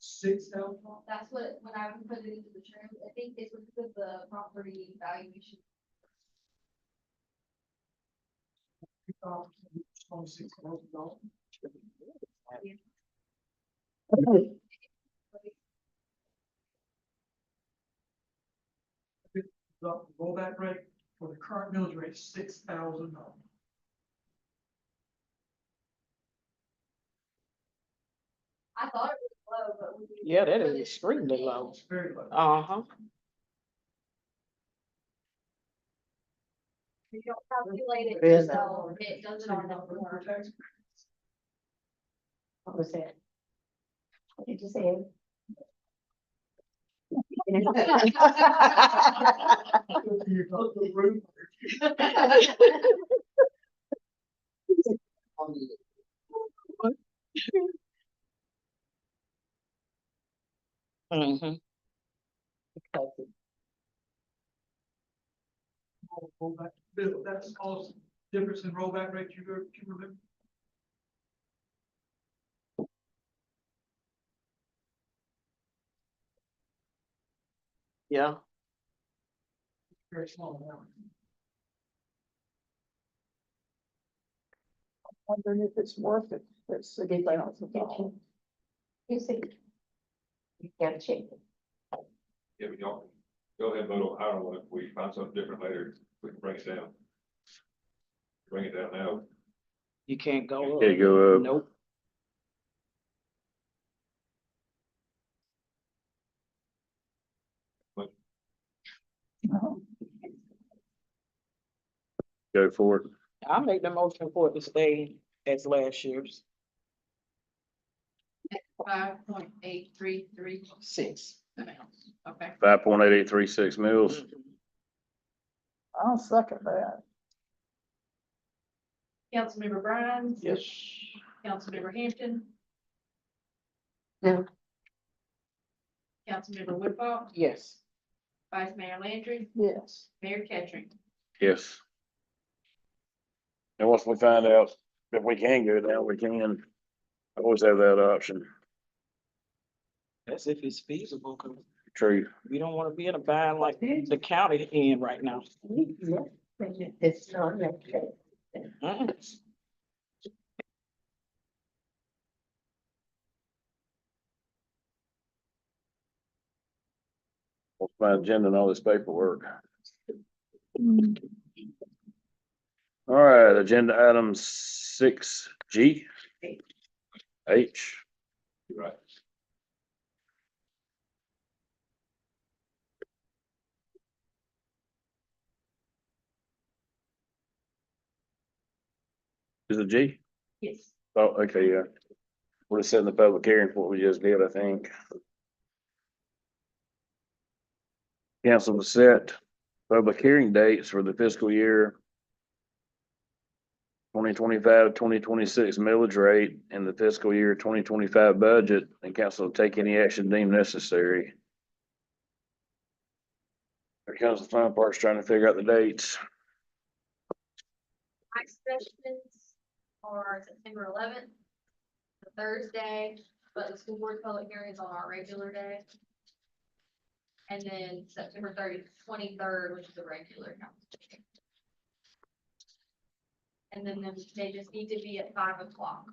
$6,000? that's what, when I put it into the trim, I think it's because of the property valuation. Only $6,000. The rollback rate for the current millage rate is $6,000. I thought it was low, but when you. Yeah, that put is it extremely in, low. It's very low. Uh-huh. You don't calculate it Really? yourself, it does it on the form. What was that? What did you say? You go to the roof. Mm-hmm. Because Rollback, Bill, that's all difference in rollback rate you remember? Yeah, Very small amount. Wondering if it's worth it, it's $60,000. You see. You gotta check it. Yeah, but y'all, go ahead and vote on, I don't know, if we find something different later, we can bring it down. Bring it down now. you can't go up. Can't go up. Nope. No. Go for it. I'll make the motion for it to stay as last year's 5.833. 6. Okay. 5.8836 mils. I'll second that. Councilmember Grimes. Yes. Councilmember Hampton. No. Councilmember Woodball. Yes. Vice Mayor Landry. Yes. Mayor Ketchum. Yes. And once we find out if we can go down, we can. Always have that option. That's if it's feasible, 'cause True. we don't wanna be in a bind like the county in right now. It's not okay. Mm. What's my agenda and all this paperwork? All right, agenda item 6G. H. You're right. Is it G? Yes. Oh, okay, yeah. We're setting the public hearing for what we just did, I think. Council to set public hearing dates for the fiscal year 2025-2026 millage rate and the fiscal year 2025 budget, and council will take any action deemed necessary. Here comes the fun part, trying to figure out the dates. My sessions are September 11th, the Thursday, but the school board public hearing is on our regular day. And then September 30th, 23rd, which is a regular council meeting. And then they just need to be at 5 o'clock.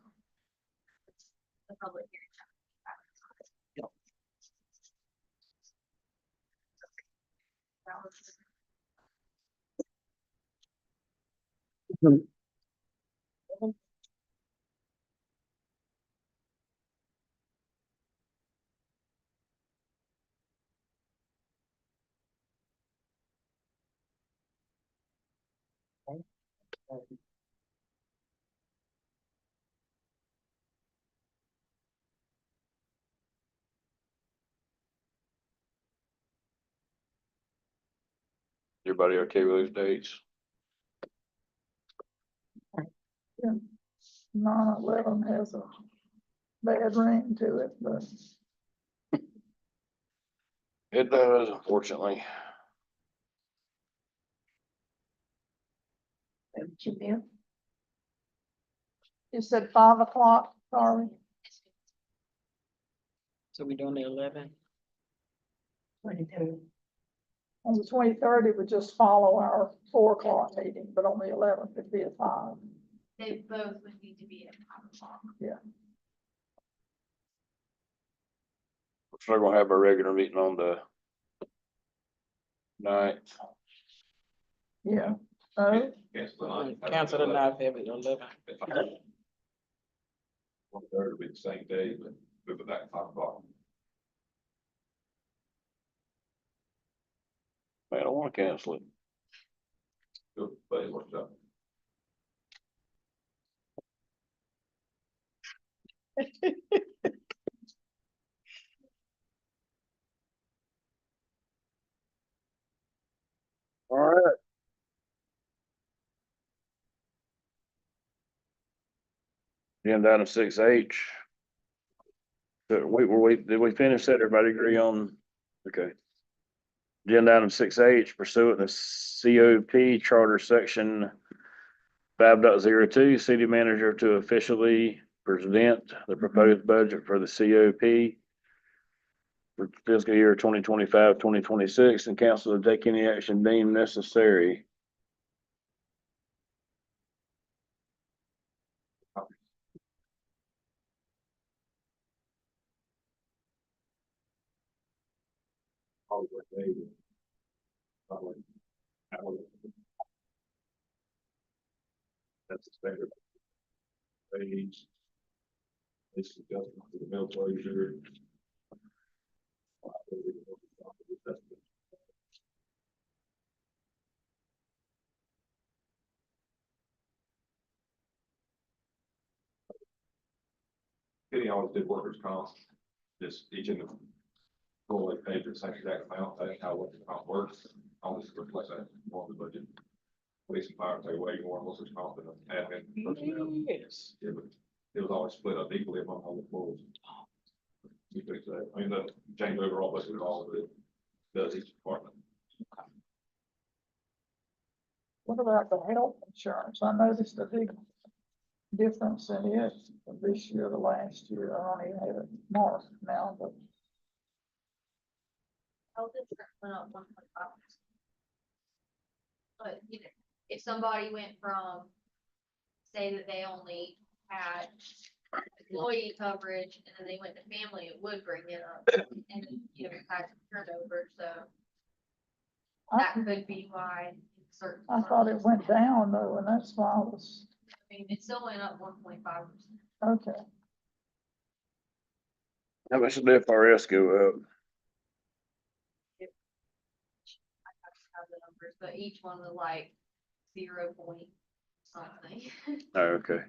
The public hearing. That was- Everybody okay with those dates? 9/11 has a bad ring to it, but It does, unfortunately. Don't you, Bill? you said 5 o'clock, sorry. So we doing the 11? 23rd. On the 23rd, it would just follow our 4 o'clock meeting, but on the 11th, it'd be at 5. They both would need to be at 5 o'clock. We're still gonna have our regular meeting on the 9th. Yeah. Cancel the line. Cancel the 9th, have it 11. 1/3 will be the same day, but move it back 5 o'clock. Man, I don't wanna cancel it. Go, but it works out. All right. Agenda item 6H. Did we finish that? Everybody agree on? Okay. Agenda item 6H, pursuant to COP Charter Section 5.02, city manager to officially present the proposed budget for the COP for fiscal year 2025-2026, and council to take any action deemed necessary. That's the standard. Page. This is adjustment to the mill closure. Kitty always did workers' comp, just each of them. Fully paid the same exact amount, that's how workers' comp works, always reflects that on the budget. Police and fire pay way more workers' comp than admin personnel. Yes. Yeah, but it was always split up equally among all the boards. We fixed that, I mean, the change overall budget at all, but it does each department. What about the health insurance? I noticed a big difference in it from this year to last year. I don't even have it marked now, but Health insurance went up 1.5%. But, you know, if somebody went from, say that they only had employee coverage and then they went to family, it would bring it up. And, you know, had turnover, so that could be why certain. I thought it went down though, and that's why I was, I mean, it still went up 1.5%. okay. How much did the FRS go up? Have the numbers, but each one was like 0 point something. Oh, okay.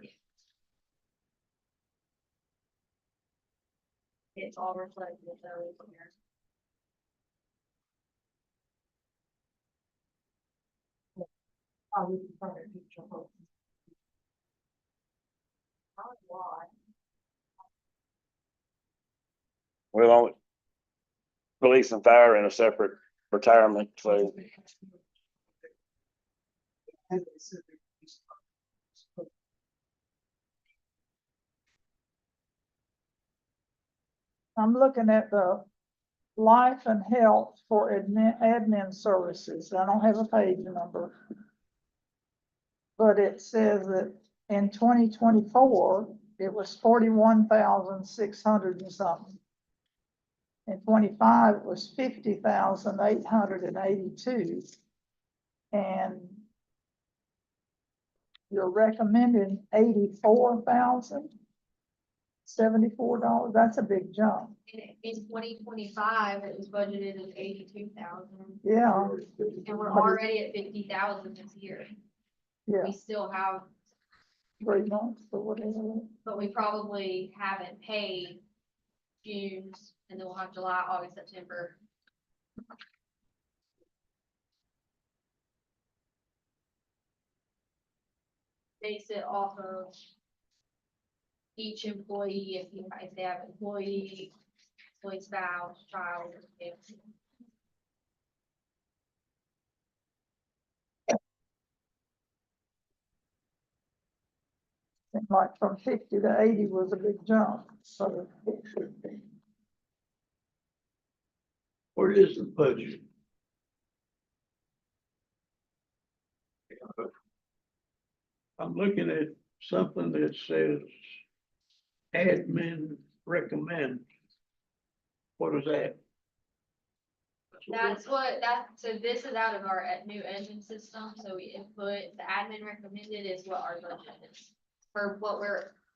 It's all reflected though in here. Not a lot. Well, only police and fire in a separate retirement, so. I'm looking at the life and health for admin services. I don't have a page number. But it says that in 2024, it was 41,600 and something. In 25, it was 50,882. And you're recommending $84,074. That's a big jump. In 2025, it was budgeted at 82,000. Yeah, And we're already at 50,000 this year. yeah, We still have, 3 months or whatever. but we probably haven't paid June's, and then we'll have July, August, September. Base it off of each employee, if they have employee spouse, child, or family. And like from 50 to 80 was a big jump, so it should be. Where is the budget? I'm looking at something that says admin recommend. What is that? So this is out of our new engine system, so we input, the admin recommended is what our budget is. For what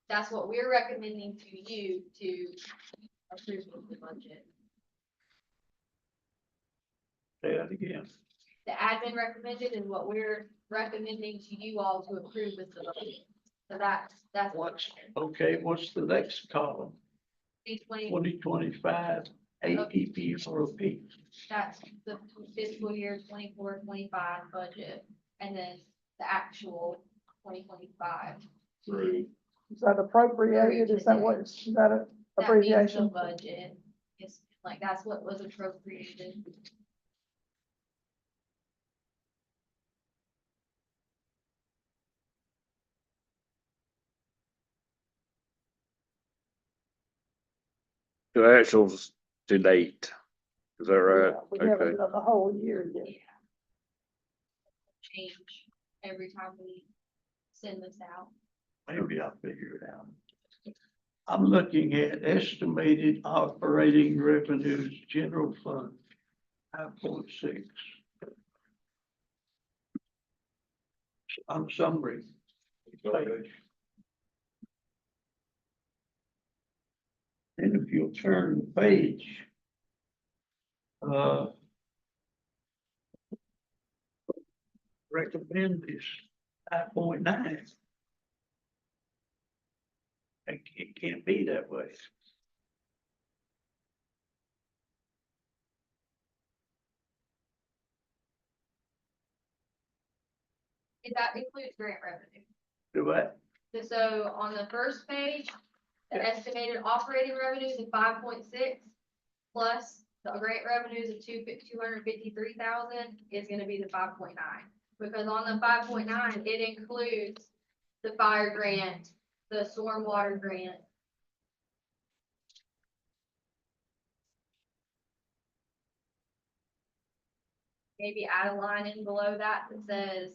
that's what we're recommending to you to approve of the budget. Say that again. The admin recommended is what we're recommending to you all to approve with the budget. So that's. What's the next column? 2025 APP for a P. That's the fiscal year 24-25 budget, and then the actual 2025. Through. Is that appropriated? Is that what, is that a That means the abbreviation? budget. It's like, that's what was appropriated. The actuals to date. Is that right? Yeah, we haven't Okay. done the whole year yet. Change every time we send this out. Maybe I'll figure it out. I'm looking at estimated operating revenues, general fund, 5.6. On summary. Page. And if you'll turn the page. Recommend this 5.9. It can't be that way. That includes grant revenue. Do what? So on the first page, the estimated operating revenues of 5.6 plus the grant revenues of 253,000 is gonna be the 5.9. Because on the 5.9, it includes the fire grant, the stormwater grant. Maybe add a line in below that that says.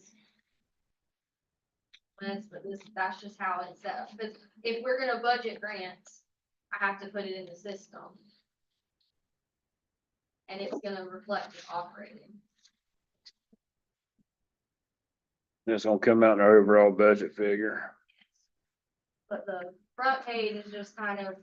That's just how it's set up, because if we're gonna budget grants, I have to put it in the system. And it's gonna reflect the operating. It's gonna come out in our overall budget figure. But the front page is just kind of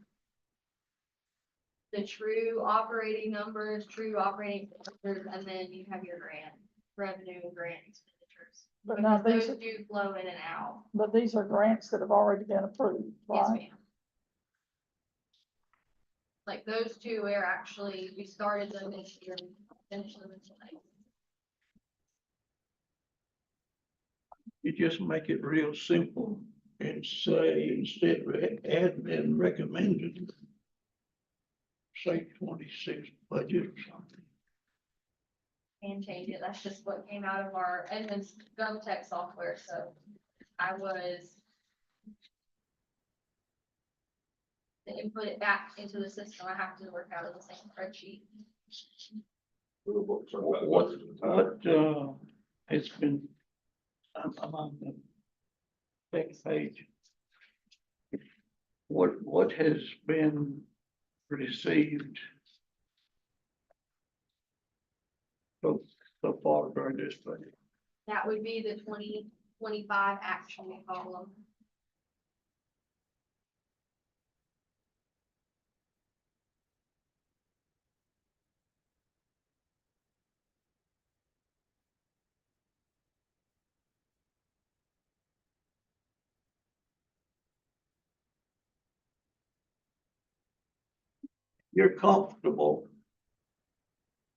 the true operating numbers, true operating numbers, and then you have your grant revenue and grant expenditures. But now Because these, those do flow in and out. but these are grants that have already been approved, Yes, right? ma'am. Like those two are actually, we started them this year, and finished them tonight. You just make it real simple and say instead of admin recommended. Say 26 budget or something. And change it. That's just what came out of our Edmunds GovTech software, so I was. To input it back into the system, I have to work out of the same spreadsheet. What has been, I'm on the next page. What has been received so far during this budget? That would be the 2025 actual column. You're comfortable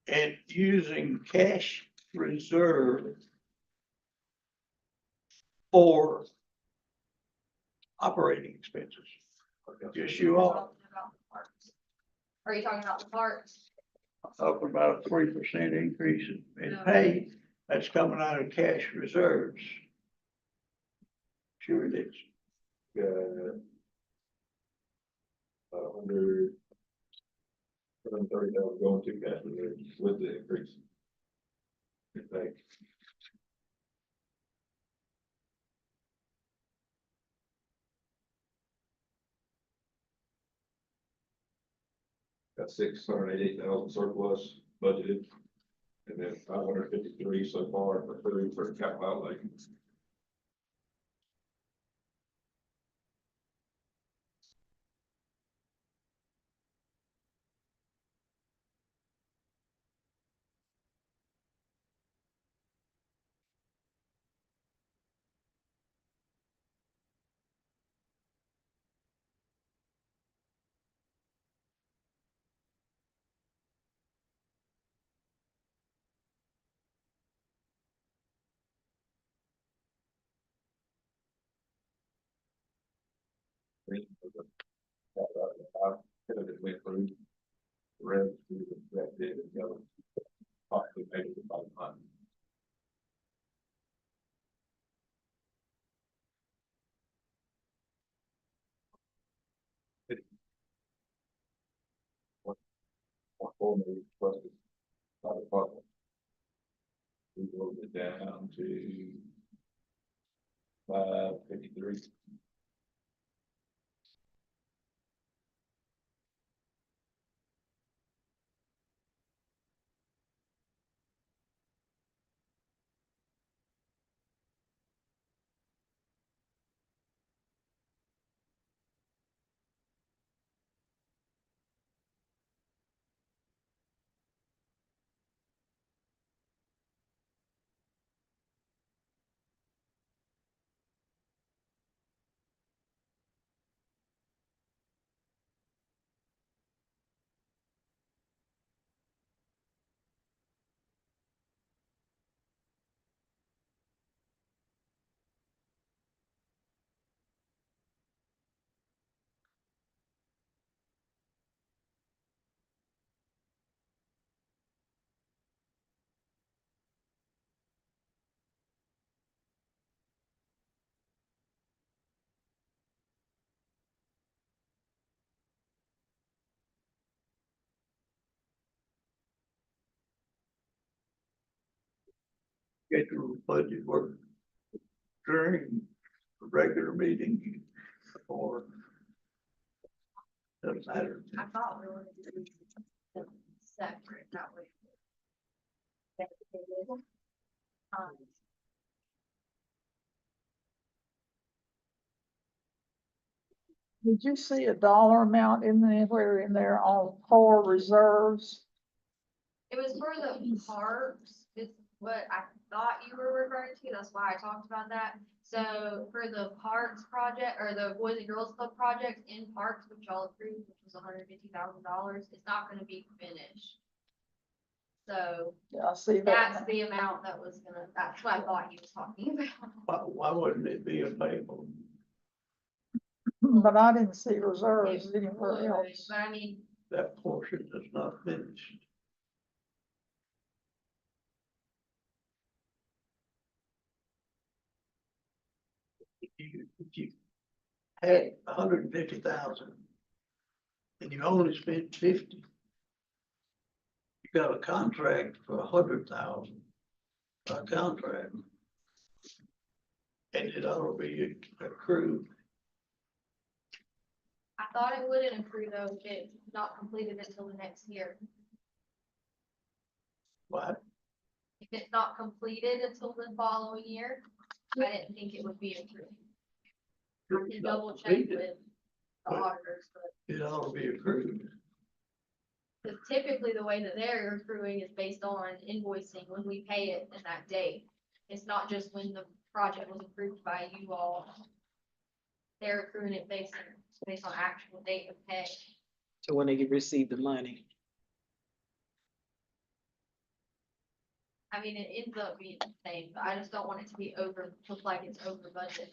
and using cash reserve for operating expenses. Yes, you are. Are you talking about the parts? Talking about a 3% increase in pay, that's coming out of cash reserves. Sure it is. Under 130,000 going to cash reserves with the increase. In pay. Got 688,000 surplus budgeted. And then 553 so far approved for capital outlay. Went through the rest of that did and the other possibly maybe about a month. ordinary requested by the department. We wrote it down to 553. Schedule budget work during a regular meeting or doesn't matter. I thought we wanted to do them separate that way. Um, Did you see a dollar amount in there, where in there on core reserves? It was for the parks, is what I thought you were referring to, that's why I talked about that. So for the parks project, or the Boys and Girls Club project in parks, which y'all approved, which was $150,000, it's not gonna be finished. So Yeah, I see that's that. the amount that was gonna, that's what I thought he was talking about. Why wouldn't it be available? But I didn't see reserves It anywhere would, else. But I mean, That portion is not finished. If you had 150,000 and you only spent 50, you got a contract for 100,000, a contract. And it ought to be accrued. I thought it wouldn't accrue though, if it's not completed until the next year. What? If it's not completed until the following year, I didn't think it would be accrued. I can double check with the But- auditors, but It ought to be accrued. because typically the way that they're accruing is based on invoicing when we pay it in that date. It's not just when the project was approved by you all. They're accruing it based on actual date of pay. So when they receive the money. I mean, it ends up being the same, but I just don't want it to be look like it's over budget.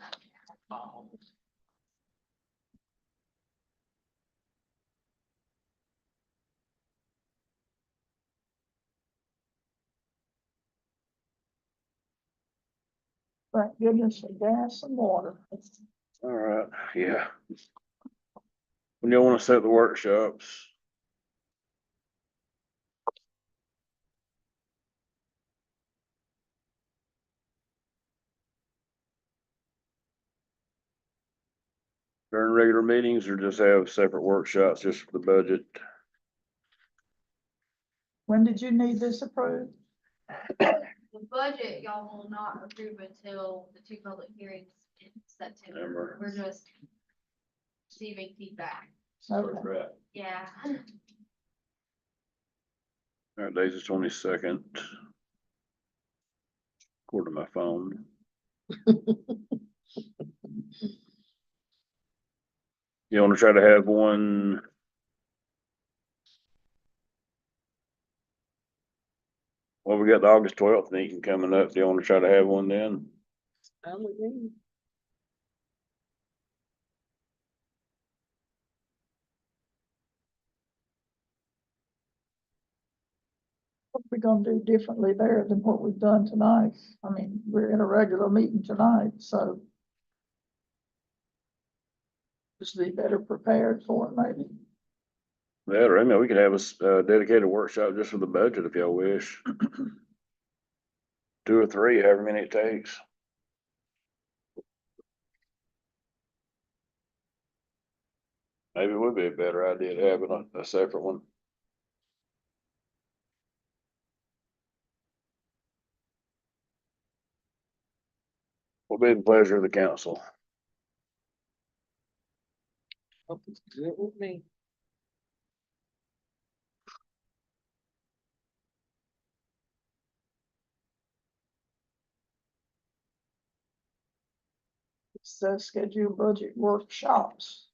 Thank goodness for gas and water. All right, yeah. When you wanna set the workshops? During regular meetings or just have separate workshops just for the budget? When did you need this approved? The budget, y'all will not approve until the 2 public hearings in September. September. We're just receiving feedback. Okay. Right. Yeah. All right, days is 22nd. According to my phone. You wanna try to have one? Well, we got the August 12th meeting coming up. Do you wanna try to have one then? I'm with you. What we gonna do differently there than what we've done tonight? I mean, we're in a regular meeting tonight, so. Just be better prepared for it, maybe. That, or, I mean, we could have a dedicated workshop just for the budget if y'all wish. 2 or 3, however many it takes. Maybe it would be a better idea to have it on a separate one. Will be the pleasure of the council. Hope it's good with me. It says schedule budget workshops.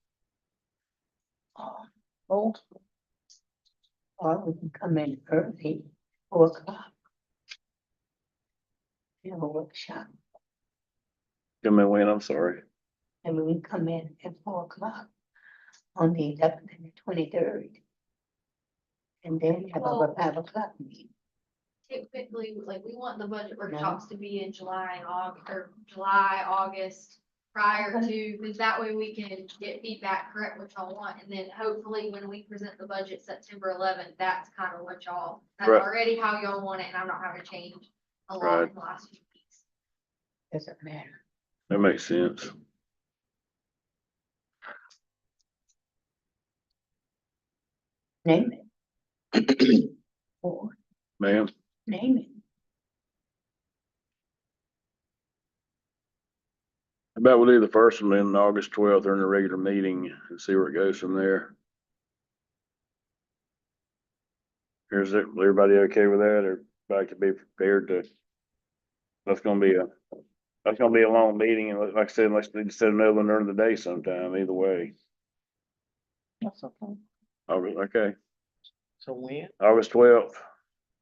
Multiple. Or we can come in early, 4 o'clock. Have a workshop, Come in when, I'm sorry. and we can come in at 4 o'clock on the 11th and the 23rd. And then have a 5 o'clock meeting. Typically, like, we want the budget workshops to be in July and August, or July, August, prior to, because that way we can get feedback, correct what y'all want, and then hopefully when we present the budget September 11th, that's kind of what y'all, that's Right. already how y'all want it, and I'm not having to change a lot Right. in the last few weeks. Doesn't matter. That makes sense. Name it. Or Ma'am, name it. how about we do the first one then August 12th during the regular meeting and see where it goes from there. Is it, everybody okay with that? Everybody could be prepared to. That's gonna be a long meeting, and like I said, let's need to set another one during the day sometime, either way. That's okay. Okay, So when? August 12th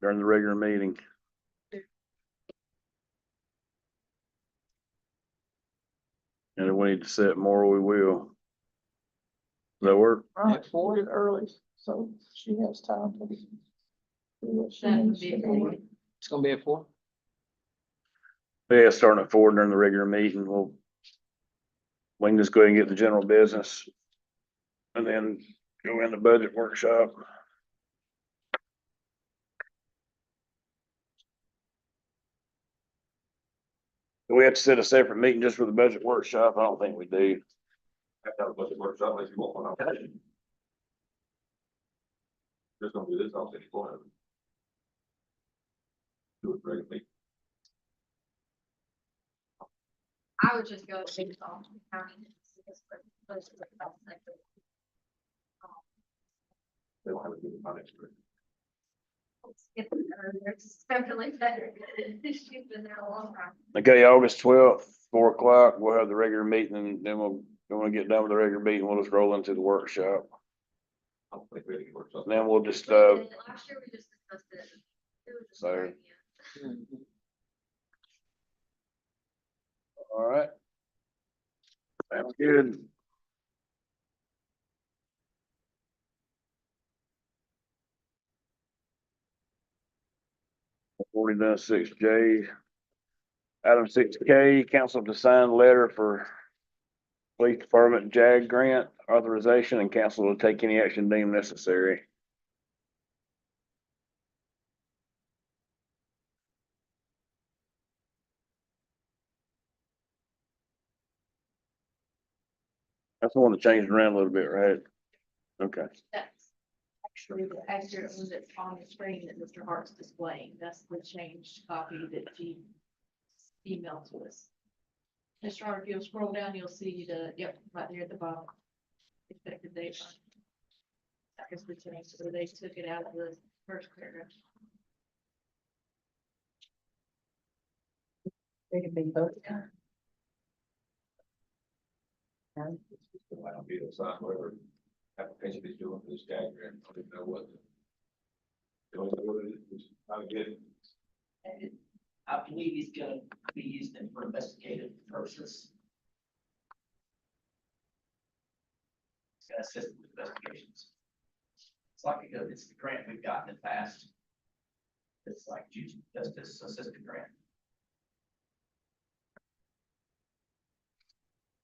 during the regular meeting. And if we need to set more, we will. Does that work? Right, At 4? do it early, so she has time to do what she That would needs be to great. do. It's gonna be at 4? Yeah, starting at 4 during the regular meeting, we can just go ahead and get the general business. And then go in the budget workshop. Do we have to set a separate meeting just for the budget workshop? I don't think we do. Have to have a budget workshop unless you want one. Just gonna do this, I'll take it for it. Do it regularly. I would just go based off the county. Because we're supposed to look at that sector. They don't have a good finance director. It's definitely better. She's been there a long time. Okay, August 12th, 4 o'clock, we'll have the regular meeting, and then when we get done with the regular meeting, we'll just roll into the workshop. I don't think we have a workshop. And then we'll just, Last year we just discussed it. It was just So- an idea. all right. Sounds good. Already done 6J. Item 6K, council to sign letter for police department JAG grant authorization, and council will take any action deemed necessary. That's the one that changed around a little bit, right? Okay, That's actually the accurate one that's on the screen that Mr. Hart's displaying. That's the changed copy that she emailed to us. Mr. Hart, if you'll scroll down, you'll see yep, right there at the bottom. Effective date. That was the change, so they took it out of the first paragraph. They can be both times. I don't be able to sign whatever application he's doing for this JAG grant. I don't even know what. Don't know what it is, trying to get it. And I believe he's gonna be used in for investigative purposes. It's gonna assist with investigations. It's like, it's the grant we've gotten in the past. It's like justice assistant grant.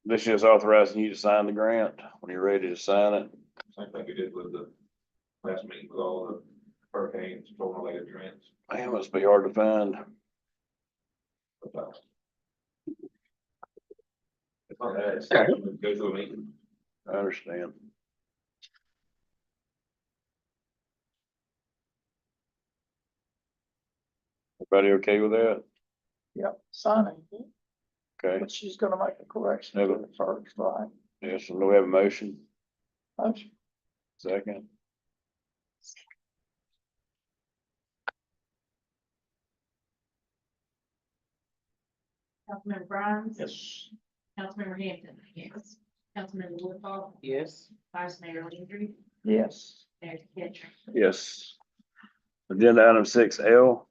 this is authorizing you to sign the grant when you're ready to sign it. Same thing we did with the last meeting with all the hurricanes, storm related events. Man, it must be hard to find. It's not that, it's, go to a meeting. I understand. Everybody okay with that? Yep, signing, Okay, but she's gonna make a correction to it first, right? yes, and do we have a motion? Motion. Second? Councilmember Grimes. Yes. Councilmember Hampton. Yes. Councilmember Woodhull. Yes. Vice Mayor Landry. Yes. Mayor Kitchen. Yes. Agenda item 6L,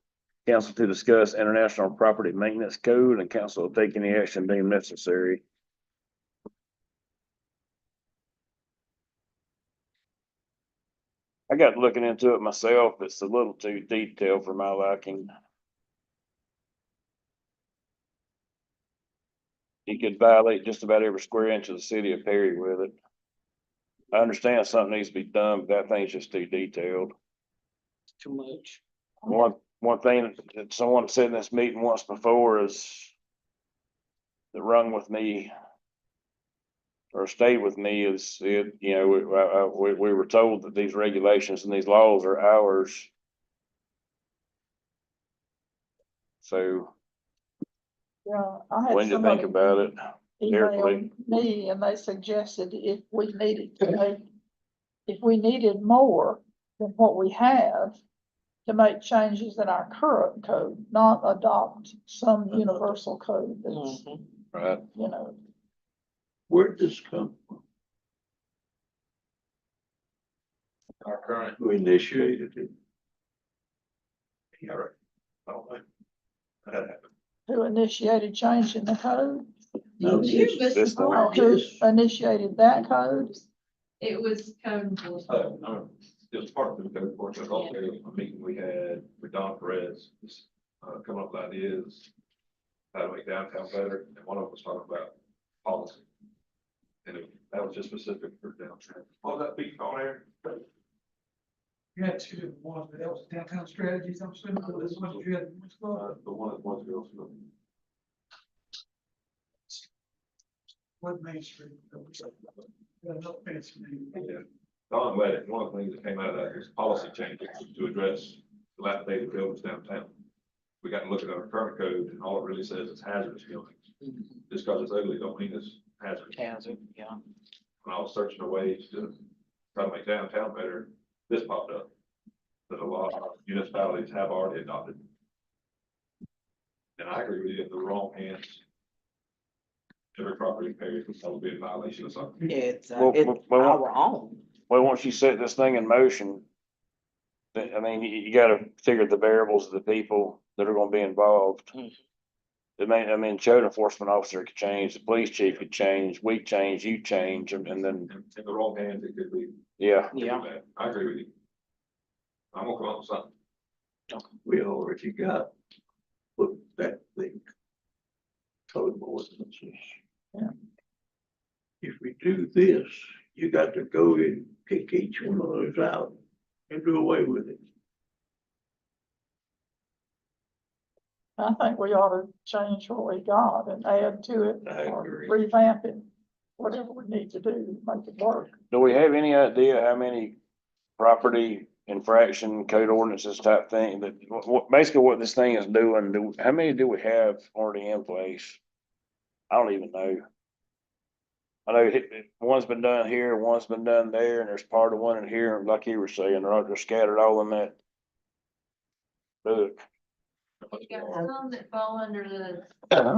council to discuss international property maintenance code and council will take any action deemed necessary. I got looking into it myself. It's a little too detailed for my liking. You could violate just about every square inch of the city of Perry with it. I understand something needs to be done, but that thing's just too detailed. Too much. One thing that someone said in this meeting once before is that rung with me or stayed with me is it, you know, we were told that these regulations and these laws are ours. So Yeah, I had when to think somebody about it carefully. email me and they suggested if we needed more than what we have, to make changes in our current code, not adopt some universal code that's, Right. you know, Where'd this come from? Our current, Who initiated it? yeah, right. I don't think that happened. who initiated changing the code, No, This thing. or who initiated that code. It was code enforcement. It was part of the code enforcement, also a meeting we had with Don Perez, coming up with ideas. How to make downtown better, and one of them was talking about policy. And that was just specific for downtown. What was that beat on there? You had two different ones, but that was downtown strategies, I'm assuming, but this one you had. The one that was also. What Main Street? Yeah, another fancy name. Yeah. Don led it, one of the things that came out of that is policy changes to address dilapidated buildings downtown. We got to look at our current code and all it really says is hazardous buildings. Just because it's ugly, don't mean it's hazardous. Hazard, yeah. When I was searching for ways to try to make downtown better, this popped up. That a lot of municipalities have already adopted. And I agree with you, in the wrong hands. Every property carrier could probably be in violation of something. It's, Well, it's well, our own. Well, once you set this thing in motion, I mean, you gotta figure the variables of the people that are gonna be involved. Mhm. I mean, code enforcement officer could change, the police chief could change, we change, you change, and then, In the wrong hands, it could be. yeah. could be Yeah. bad. I agree with you. I'm gonna come up with something. We already got, put that thing. Code of ordinances. Yeah. If we do this, you got to go and pick each one of those out and do away with it. I think we ought to change what we got and add to it, I or agree. revamp it, whatever we need to do to make it work. Do we have any idea how many property infraction code ordinances type thing that, basically what this thing is doing, how many do we have already in place? I don't even know. I know one's been done here, one's been done there, and there's part of one in here, like you were saying, they're scattered all in that book. You got some that fall under the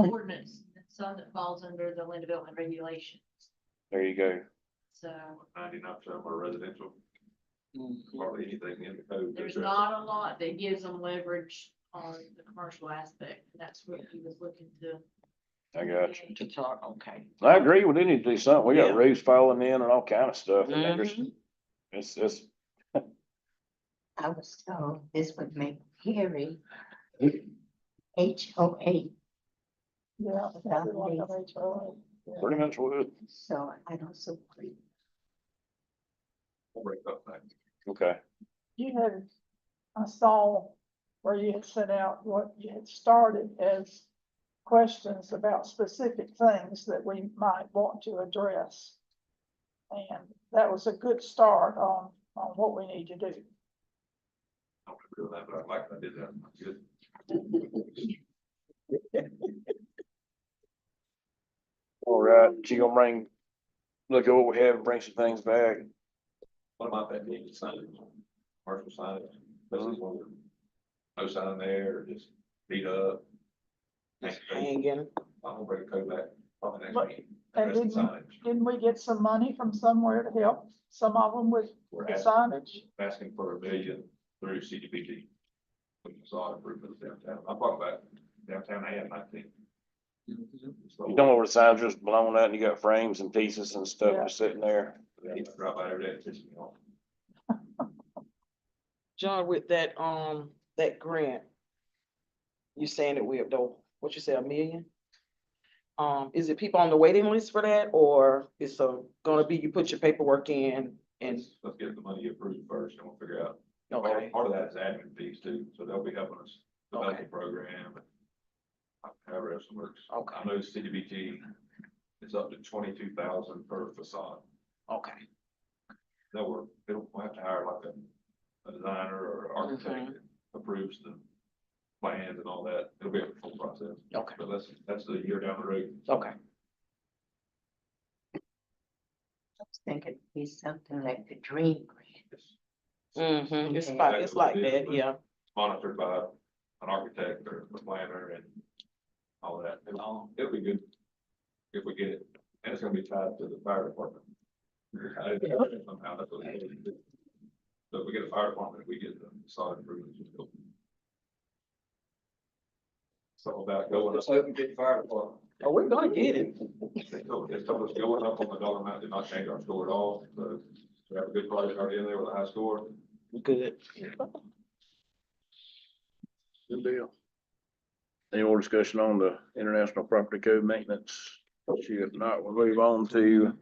ordinance, and some that falls under the land development regulations, There you go. so 99% of them are residential, Mhm. hardly anything in the code. there's not a lot that gives them leverage on the commercial aspect, and that's what he was looking to. I got you. To talk, okay. I agree, we need to do something. We got Yeah. roofs falling in and all kind of stuff. And there's, Mhm. it's, I was told this would make Perry HOA, Yeah. that'd be like an HOA. Yeah. pretty much would. so I don't support it. We'll break up that. Okay. Okay, I saw where you had set out what you had started as questions about specific things that we might want to address. And that was a good start on what we need to do. I don't remember that, but I like that I did that. Good. all right, she gonna look at what we have and bring some things back. What about that being signage, commercial signage, especially when there's no sign there, or just beat up. Hanging. I'm gonna bring a code back, probably next But- week. And address the signage. didn't we get some money from somewhere to help some of them with We're the asking, signage? asking for $1 million through CDBG. Which is all improvements downtown. I'm talking about downtown and 19. So, You don't know where the signs just blown out and you got frames and pieces and stuff Yeah. just sitting there. I drive by every day, it pisses me off. John, with that grant, you saying that we're, though, what you say, $1 million? Is it people on the waiting list for that, or it's gonna be, you put your paperwork in and, Let's get the money approved first, and we'll figure out. okay, Part of that is admin fees too, so they'll be helping us develop Okay. the program. And however else it works. Okay. I know CDBG is up to 22,000 per facade. okay, We'll have to hire like a designer or architect that approves the plans and all that. It'll be a full process. okay, But that's a year down the road. okay. I was thinking it'd be something like the Dream Grant. Mm-hmm, it's like that, yeah, Monitored by an architect or a planner and all that. It'll be good if we get it. And it's gonna be tied to the fire department. Somehow that's what it is. So if we get a fire department, we get the solid improvements. So about going up. So we get the fire department. oh, we're gonna get it. They told us going up on the dollar amount did not change our score at all. So we have a good project already in there with a high score. Good. Good deal. Any more discussion on the International Property Code maintenance? If not, we'll move on to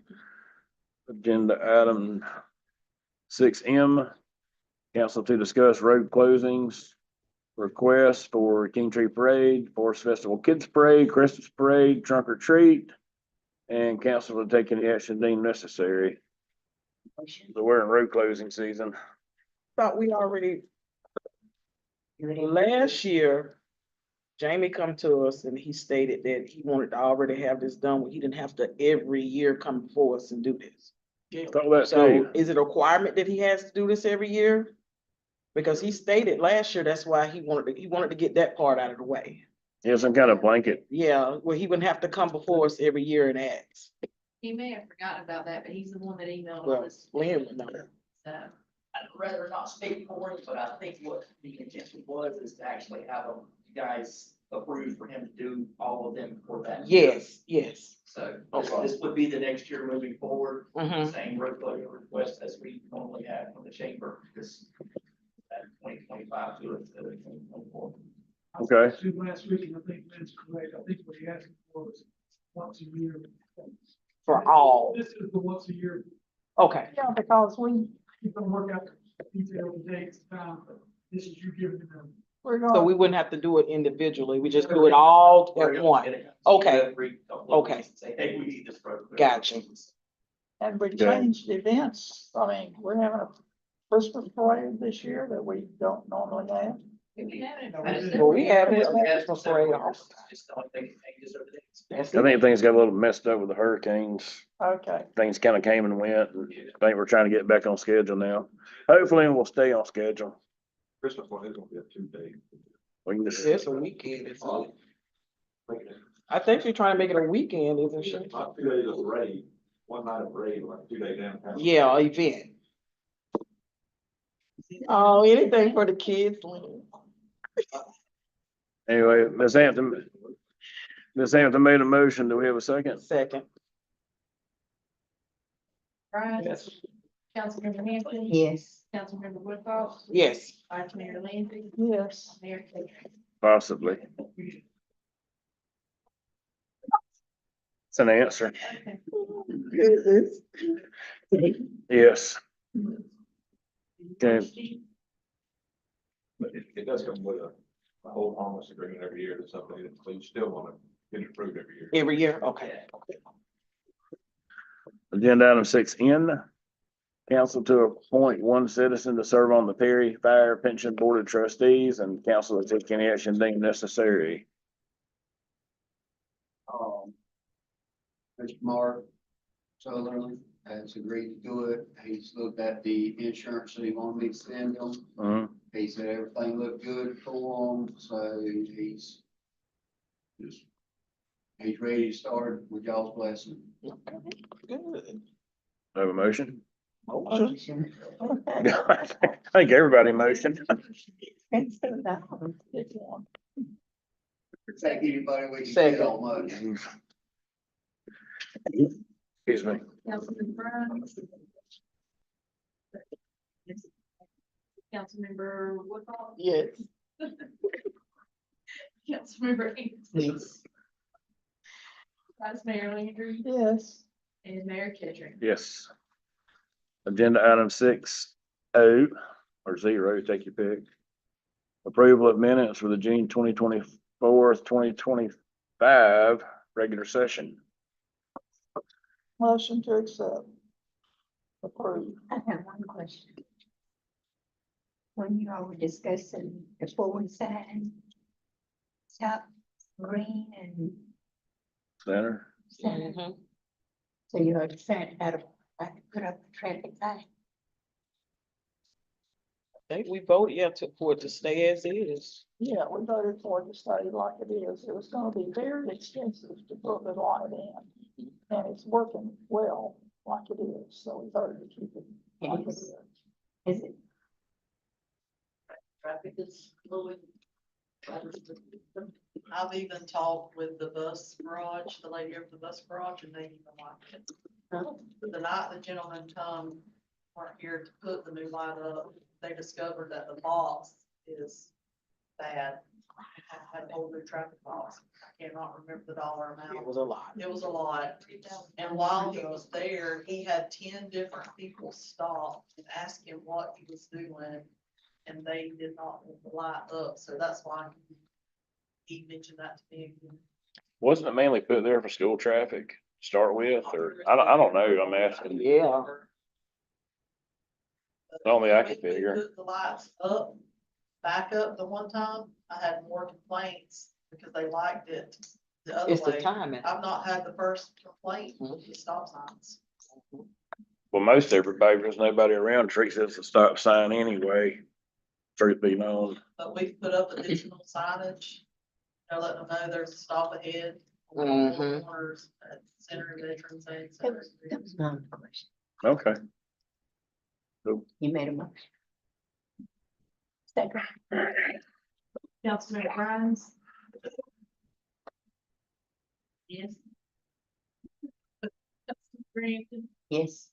agenda item 6M. Council to discuss road closings, requests for King Tree Parade, Forest Festival Kids Parade, Christmas Parade, Trunk or Treat, and council to take any action deemed necessary. So we're in road closing season. Thought we already, last year, Jamie come to us and he stated that he wanted to already have this done, where he didn't have to every year come before us and do this. Thought that So too. is it a requirement that he has to do this every year? Because he stated last year, that's why he wanted to get that part out of the way. Yeah, some kind of blanket. Yeah, where he wouldn't have to come before us every year and ask. He may have forgotten about that, but he's the one that emailed Well, us. Lynn would know. So, I'd rather not speak for him, but I think what the intention was is to actually have them, you guys approve for him to do all of them for that. Yes, yes. So Okay. this would be the next year moving forward, Mhm. same road closure request as we normally have from the chamber, because that 2025 to it, 2024. Okay. See, last week, and I think Lynn's correct, I think what he asked for was once a year. For all. This is the once a year, Okay, Yeah, because you can work out the details, the dates, time, but this is you giving them. we're so we going, wouldn't have to do it individually. We just do it all We're at gonna one. get it. Okay. Every couple of Okay. weeks and Say, hey, we need this road. closure. Gotcha. and we changed events. I mean, we're having a Christmas parade this year that we don't normally have. we have it. Well, we have it. We had Christmas several parade years, also. just the only thing that changes over the days. That's I it. think things got a little messed up with the hurricanes. Okay, Things kind of came and went. And I think we're trying to get back on schedule now. Hopefully we'll stay on schedule. Christmas one is gonna be a 2-day. We can just, It's a weekend, isn't it? I think you're trying to make it a weekend, isn't she? Not 2 days of parade, one night of parade, like 2 day downtown. Yeah, event. Oh, anything for the kids, Lynn. anyway, Ms. Hampton made a motion. Do we have a second? Second. Brian, Yes. Councilmember Hampton. Yes. Councilmember Woodcock, Yes. Vice Mayor Landry, yes. Mayor Taylor. Possibly. It's an answer. Goodness. Yes. Okay. But it does come with a whole harmless agreement every year, that's something that you still wanna get it approved every year. Every year? Okay. Agenda item 6N. Council to appoint one citizen to serve on the Perry Fire Pension Board of Trustees, and council to take any action deemed necessary. Mr. Mark Sutherland has agreed to do it. He's looked at the insurance that he wanted me to send him. Mhm. He said everything looked good for him, so he's ready to start with y'all's blessing. Good. Have a motion? Motion. I think everybody motioned. Take anybody with you Second. get on much. Excuse me. Councilman Brown. Councilmember Woodhull. Yes. Councilmember Anderson. Yes. Vice Mayor Landry. Yes. And Mayor Kittredge. Yes. Agenda item 6O or 0, take your pick. Approval of minutes for the June 2025 regular session. Motion to accept. Approve. I have one question. When you all were discussing the forward sign, top green and Center. center, Mhm. so you are decided how to put up the traffic light. I think we voted, yeah, for it to stay as is. Yeah, we voted for it to stay like it is. It was gonna be very expensive to put the light in. And it's working well like it is, so we voted to keep it like it is. Is it? Traffic is flowing. I've even talked with the bus garage, the lady of the bus garage, and they even like it. The night the gentleman weren't here to put the new light up, they discovered that the box is bad. Had a whole new traffic box. I cannot remember the dollar It amount. was a lot. It was a lot. And while he was there, he had 10 different people stop and ask him what he was doing. And they did not want the light up, so that's why he mentioned that to me. Wasn't it mainly put there for school traffic to start with, or I don't know, I'm asking. Yeah. Only I can When we figure. put the lights up, back up the one time, I had more complaints because they liked it the other It's the way. timing. I've not had the first complaint with the stop signs. Well, most everybody, there's nobody around treats it as a stop sign anyway. Truth be known. But we've put up additional signage. Letting them know there's a stop ahead. Mhm. Corners at Center and Veterans and Center. That was my question. Okay. You made a motion. Second. Councilman Grimes. Yes. Councilman Brandon. Yes.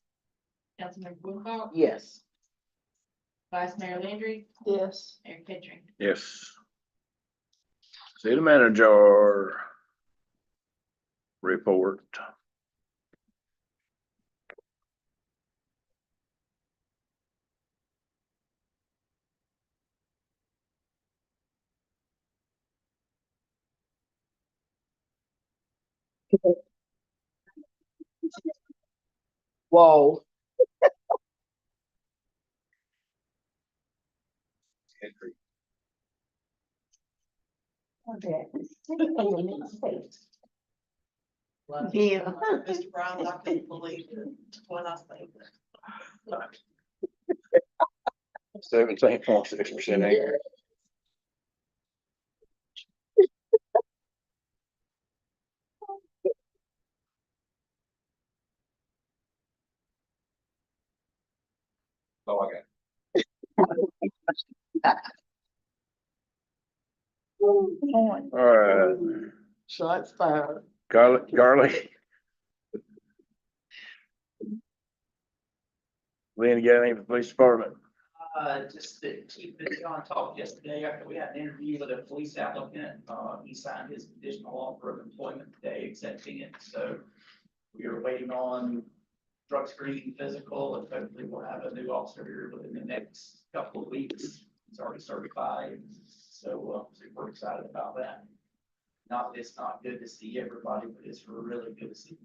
Councilman Woodhull. Yes. Vice Mayor Landry. Yes. Mayor Kittredge. Yes. City manager report. Whoa. Okay. Well, Yeah. Mr. Brown, I couldn't believe it when I say that. 17.6% acre. Oh, I got Point. All right, Shots fired. Carly. Lynn, you got anything for the police department? Just to keep it on talk yesterday after we had an interview with a police applicant, he signed his conditional offer of employment today, accepting it, so we are waiting on drug screening physical, and hopefully we'll have a new officer here within the next couple of weeks. He's already certified, so super excited about that. It's not good to see everybody, but it's really good to see.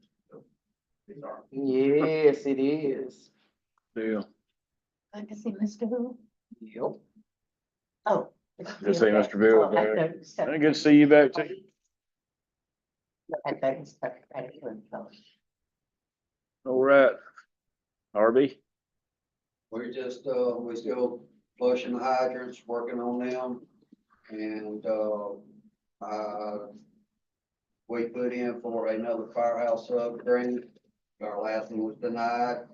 These are. Yes, it is. Deal. I can see Mr. Who. Yep. Oh. Good to see Mr. Bill Oh, I there. thought it was Good to see you back too. I thought it was Secretary Clinton. All right. RB, We're just, we're still flushing the hydrants, working on them. And, we put in for another firehouse upgrade. Our last one was denied.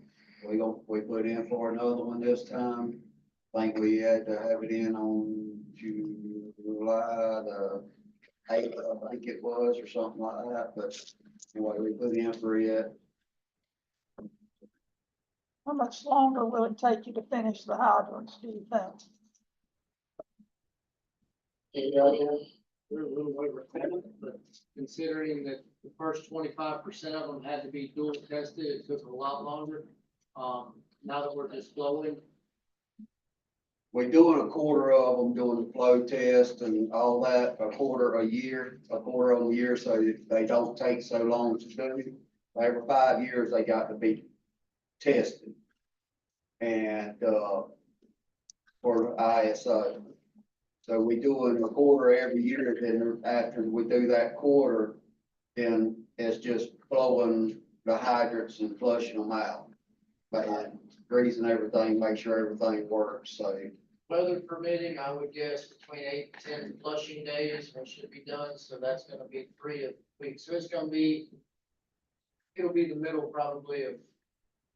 We put in for another one this time. I think we had to have it in on July the 8th, I think it was, or something like that, but anyway, we put in for it. How much longer will it take you to finish the hydrants, do you think? We're a little over, but considering that the first 25% of them had to be dual tested, it took a lot longer. Now that we're just flowing, We're doing a quarter of them, doing the flow test and all that, a quarter a year, so they don't take so long to do. Every 5 years, they got to be tested. And, for ISO. So we doing a quarter every year, then after we do that quarter, then it's just flowing the hydrants and flushing them out. And greasing everything, make sure everything works, so. weather permitting, I would guess between 8 and 10 flushing days, it should be done, so that's gonna be 3 weeks. So it'll be the middle probably of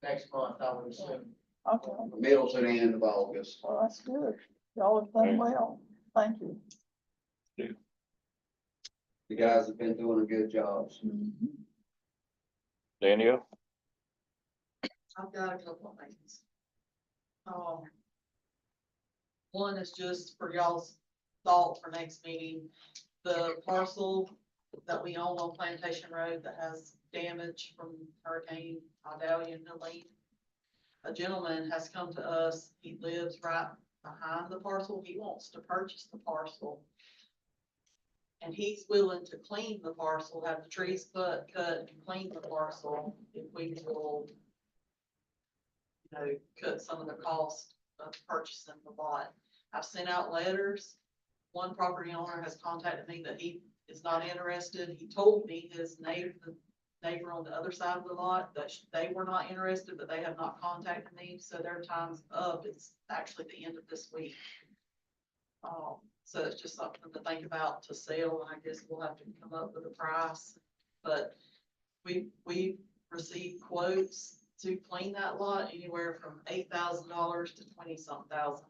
next month, I would assume. Okay, Middle to the end of August. well, that's good. Y'all have done well. Thank you. The guys have been doing a good job. Danielle, I've got a couple of things. One is just for y'all's thought for next meeting, the parcel that we own on Plantation Road that has damage from Hurricane Idalia and Helene. A gentleman has come to us, he lives right behind the parcel, he wants to purchase the parcel. And he's willing to clean the parcel, have the trees cut, and clean the parcel if we will, cut some of the cost of purchasing the lot. I've sent out letters. One property owner has contacted me that he is not interested. He told me his neighbor, the neighbor on the other side of the lot, that they were not interested, but they have not contacted me, so their time's up. It's actually the end of this week. So it's just something to think about to sell, and I guess we'll have to come up with a price. But we received quotes to clean that lot anywhere from $8,000 to $20-some thousand.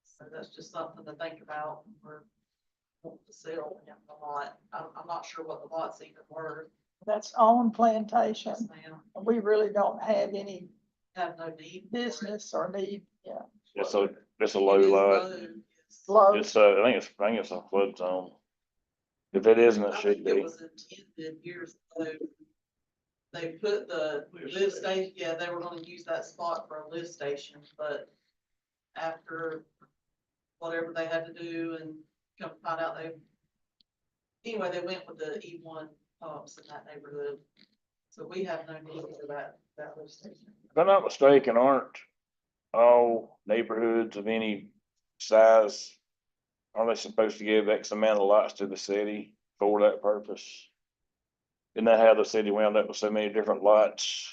So that's just something to think about when we're wanting to sell the lot. I'm not sure what the lot's even worth. That's on Plantation. Yes, ma'am. We really don't have any Have no need. for it. business or need, yeah. it's a low It is lot. low, yes. Low. It's, I think it's a flood zone. If it isn't, it I should think it be. was intended years ago. They put the lift station, yeah, they were gonna use that spot for a lift station, but after whatever they had to do and come to find out they went with the E1 pumps in that neighborhood. So we have no need for that lift station. If I'm not mistaken, aren't all neighborhoods of any size, are they supposed to give X amount of lots to the city for that purpose? Isn't that how the city wound up with so many different lots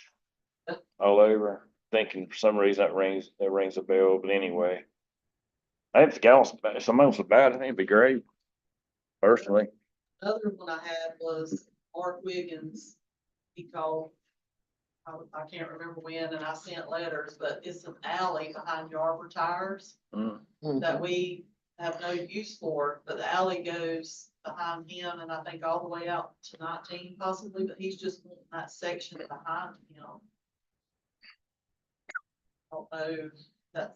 all over? Thinking for some reason that rings a bell, but anyway. I think if someone was about it, I think it'd be great, personally. Another one I had was Mark Wiggins. He called, I can't remember when, and I sent letters, but it's an alley behind Yarborough Tires that we have no use for, but the alley goes behind him and I think all the way out to 19 possibly, but he's just wanting that section behind him. I don't know,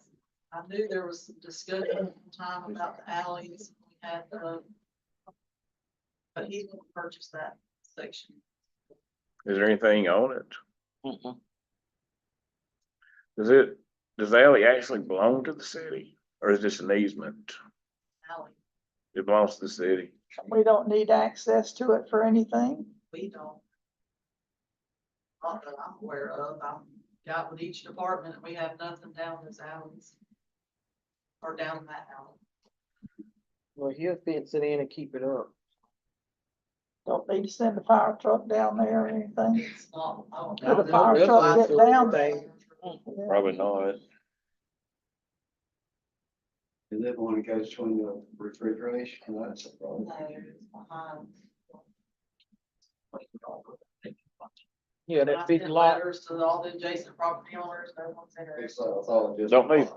I knew there was some discussion at the time about the alleys. We had but he's gonna purchase that section. Is there anything on it? Does the alley actually belong to the city or is this an easement? Alley, It belongs to the city. We don't need access to it for anything. we don't. Not that I'm aware of, I'm got with each department, we have nothing down those alleys. Or down that alley. Well, he'll fence it in and keep it up. Don't need to send a fire truck down there or anything. It's not, I don't Could know. a fire truck get down there? Yeah. Probably not. Is that one that goes between the refrigeration? That's a problem. No, it's behind. Yeah, I that big sent lot. letters to all the adjacent property owners, no one's It's, interested. I thought just. Don't they-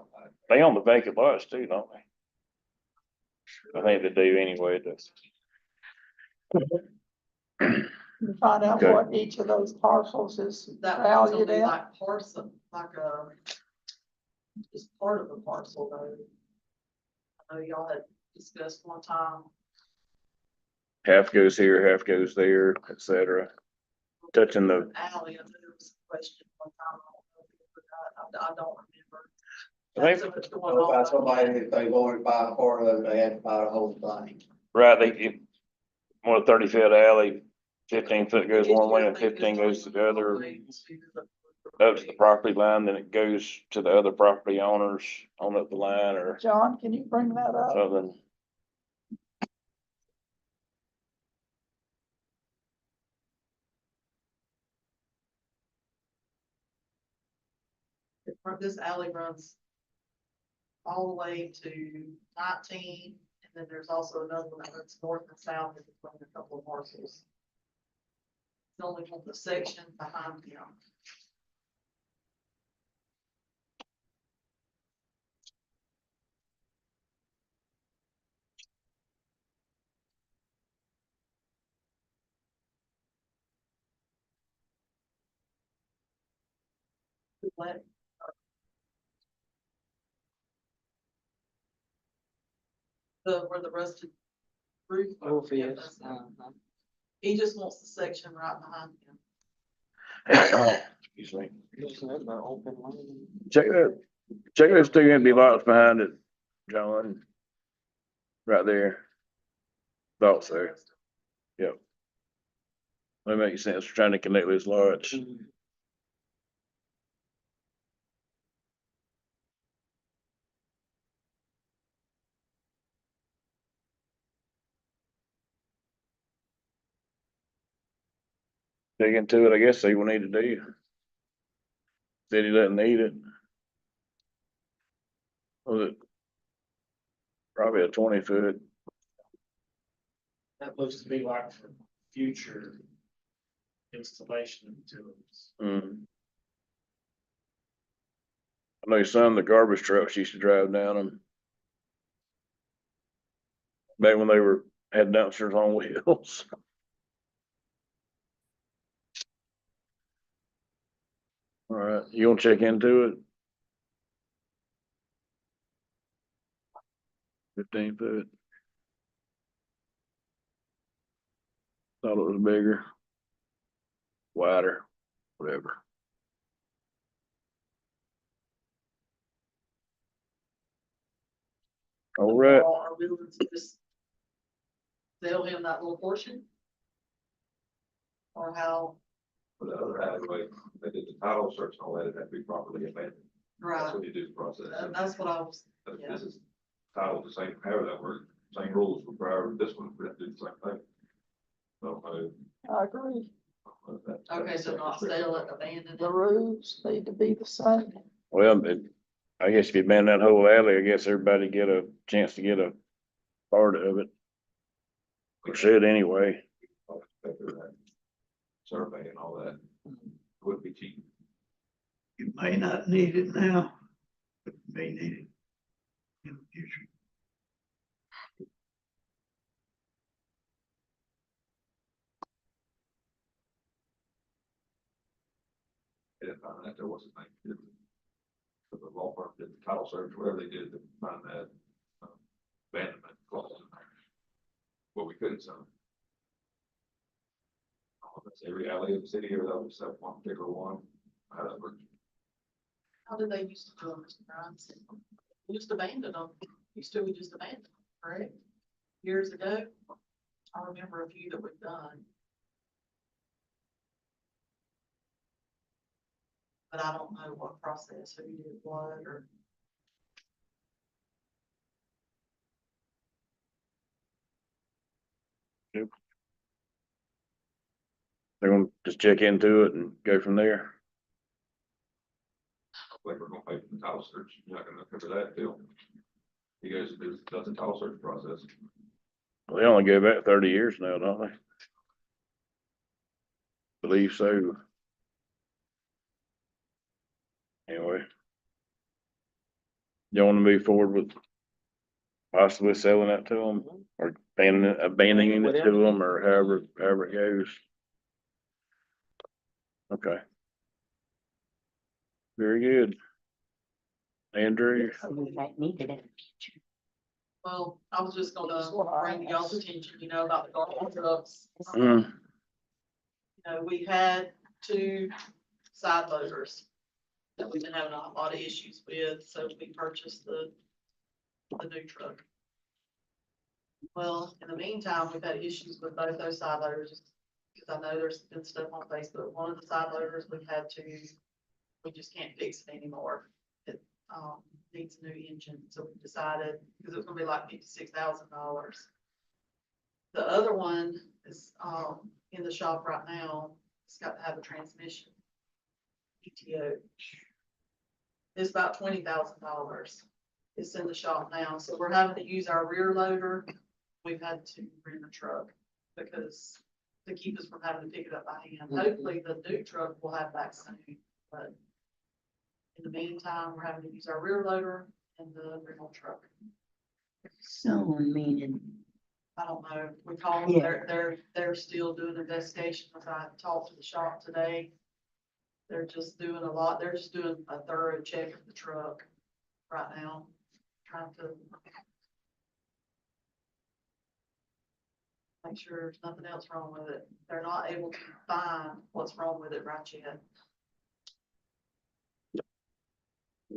They own the vacant lots too, don't they? I think they do anyway, that's. You find out Okay. what each of those parcels is That one's valued only at. like parcel, like a. Just part of the parcel though. I know y'all had discussed one time. Half goes here, half goes there, et cetera. Touching the, Alley, I know there was a question one time, I don't know if you forgot, I don't remember. I think- So much going on. By somebody, if they wanted to buy a part of it, they had to buy the whole thing. right, more 30 foot alley, 15 foot goes one way and 15 goes to the other. Up to the property line, then it goes to the other property owners on up the line or John, can you bring that up? something. This alley runs all the way to 19, and then there's also another one that runs north and south in between a couple of parcels. It's only on the section behind them. Let- where the rusted roof. Roof Yeah, is, that's it. uh-huh. He just wants the section right behind him. Excuse me. Listen, that's about open lane. Check those two empty lots behind it, John. Right there. Thought so. Yep. That makes sense. We're trying to connect those lots. Dig into it, I guess, see what we need to do. City doesn't need it. Was it? Probably a 20 foot. That looks to be like for future installation of utilities. I know some of the garbage trucks used to drive down them. Back when they had dumpsters on wheels. All right, you wanna check into it? 15 foot. Thought it was bigger. Wider, whatever. All right, Are we willing to just sell him that little portion? Or how, For the other alleyway, they did the title search and all that, it had to be properly abandoned. That's right, what you do the process. that's what I was, But yeah. This is titled the same, however that works, same rules require this one, we have to do the same thing. So, I agree. Okay, so not sell it, abandon The it. rules need to be the same. well, I guess if you ban that whole alley, I guess everybody get a chance to get a part of it. Or should anyway. Survey and all that would be cheap. You may not need it now, but you may need it in the future. Didn't find that there was a thing. Did the law firm did the title search, whatever they did to find that abandonment clause in there. Well, we couldn't sell it. That's every alley in the city, or that was that one particular one. How that works. How did they used to do them, Mr. Grimes? We just abandoned them. Used to, we just abandoned them, correct? Years ago. I remember a few that we've done. But I don't know what process, who did what, or. They're gonna just check into it and go from there. Like we're gonna pay for the title search, you're not gonna cover that deal. You guys do, that's a title search process. They only go back 30 years now, don't they? Believe so. Anyway. You wanna move forward with possibly selling that to them or abandoning it to them or however it goes? Okay. Very good. Andrew, We might need it in the future. Well, I was just gonna bring to y'all's attention, you know, about the garbage trucks. Mm. You know, we had 2 side loaders that we've been having a lot of issues with, so we purchased the new truck. Well, in the meantime, we've had issues with both those side loaders, because I know there's been stuff on Facebook. One of the side loaders, we just can't fix it anymore. It, needs a new engine, so we decided, because it was gonna be like $56,000. The other one is, in the shop right now. It's got to have a transmission. PTO. It's about $20,000. It's in the shop now, so we're having to use our rear loader. We've had to rent a truck because to keep us from having to pick it up by hand. Hopefully the new truck will have that soon, but in the meantime, we're having to use our rear loader and the rental truck. So meaning, I don't know, we called them, Yeah. they're still doing investigations. I talked to the shop today. They're just doing they're just doing a thorough check of the truck right now, trying to make sure there's nothing else wrong with it. They're not able to find what's wrong with it right yet.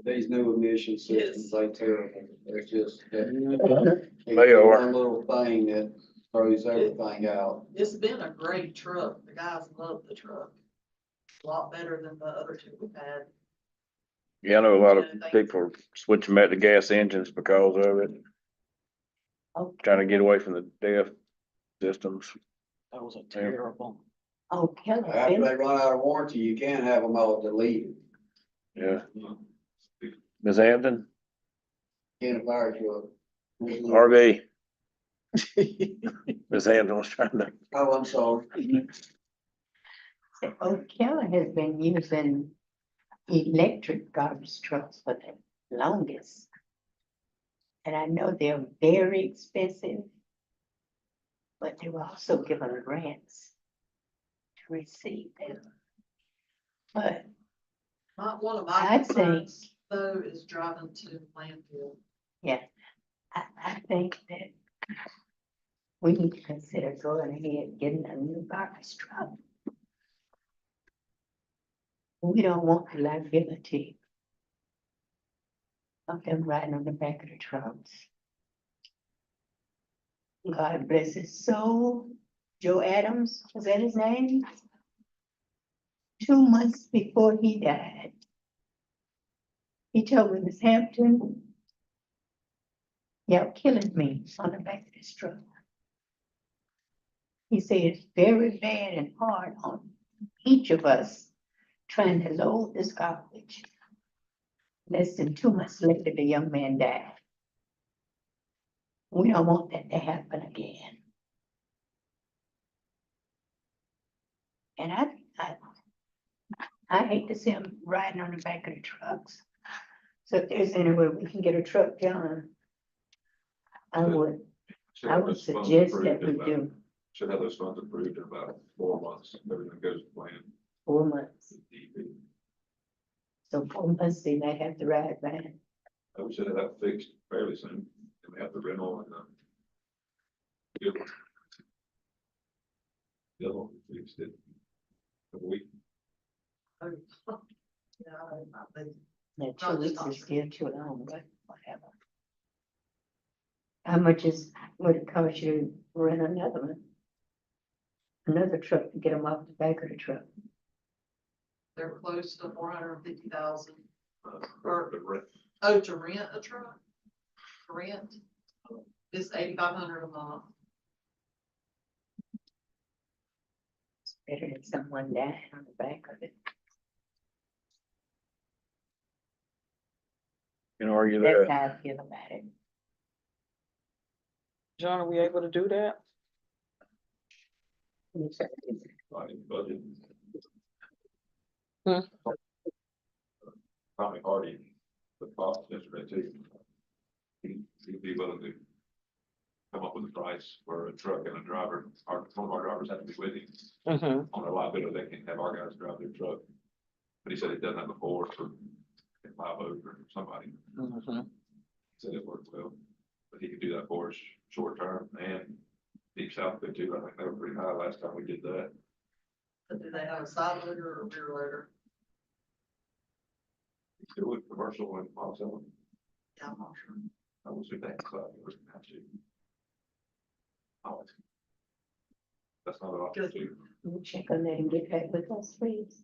These new emission systems, they terrible. They're just. They are. One little thing that throws everything out. It's been a great truck. The guys love the truck. A lot better than the other 2 we've had. yeah, I know a lot of people are switching back to gas engines because of it, trying to get away from the DEF systems. Those are terrible. Oh, Kelly, After they run out of warranty, you can't have them all deleted. Yeah. Ms. Hampton, In a fire truck. RV. Ms. Hampton was trying to, Oh, I'm sorry. Oh, Kelly has been using electric garbage trucks for the longest. And I know they're very expensive, but they were also given grants to receive them. But One of my I think, concerns, though, is driving to landfill. yeah, I think that we need to consider going ahead and getting a new garbage truck. We don't want the liability of them riding on the back of the trucks. God bless his soul. Joe Adams, was that his name? 2 months before he died, he told me, Miss Hampton, y'all killing me on the back of this truck. He said it's very bad and hard on each of us trying to load this garbage. Less than 2 months later, the young man died. We don't want that to happen again. And I hate to see them riding on the back of the trucks. So if there's any way we can get a truck down, I would suggest that we do Should have those funds approved in about 4 months, everything goes to plan. 4 months. So 4 months, they might have to ride back. We should have that fixed fairly soon, and we have the rental and, good one. The other one, we fixed it. A week. Yeah, I think Now, Not 2 weeks just is still too long, but whatever. How much would it cost you to rent another one? Another truck to get them off the back of the truck? They're close to 450,000. The rent. Oh, to rent a truck? To rent? It's 8,500 a month. It's better than someone dying on the back of it. Can argue That's that. how I feel about it. John, are we able to do that? Not in the budget. Hmm. Tommy Hardy, the cost yesterday too. He'd be willing to come up with a price for a truck and a driver, one of our drivers have to be with him Mm-hmm. on a liability, they can't have our guys drive their truck. But he said he'd done that before for Live Oak or somebody, Mm-hmm. said it worked well. But he could do that for us short term and deep south there too, I think they were pretty high last time we did that. But do they have a side loader or rear loader? Still with commercial and also, Yeah, I'm not sure. I will see that, so we're gonna have to. Oh, that's not an option too. You check on that and get back with us, please.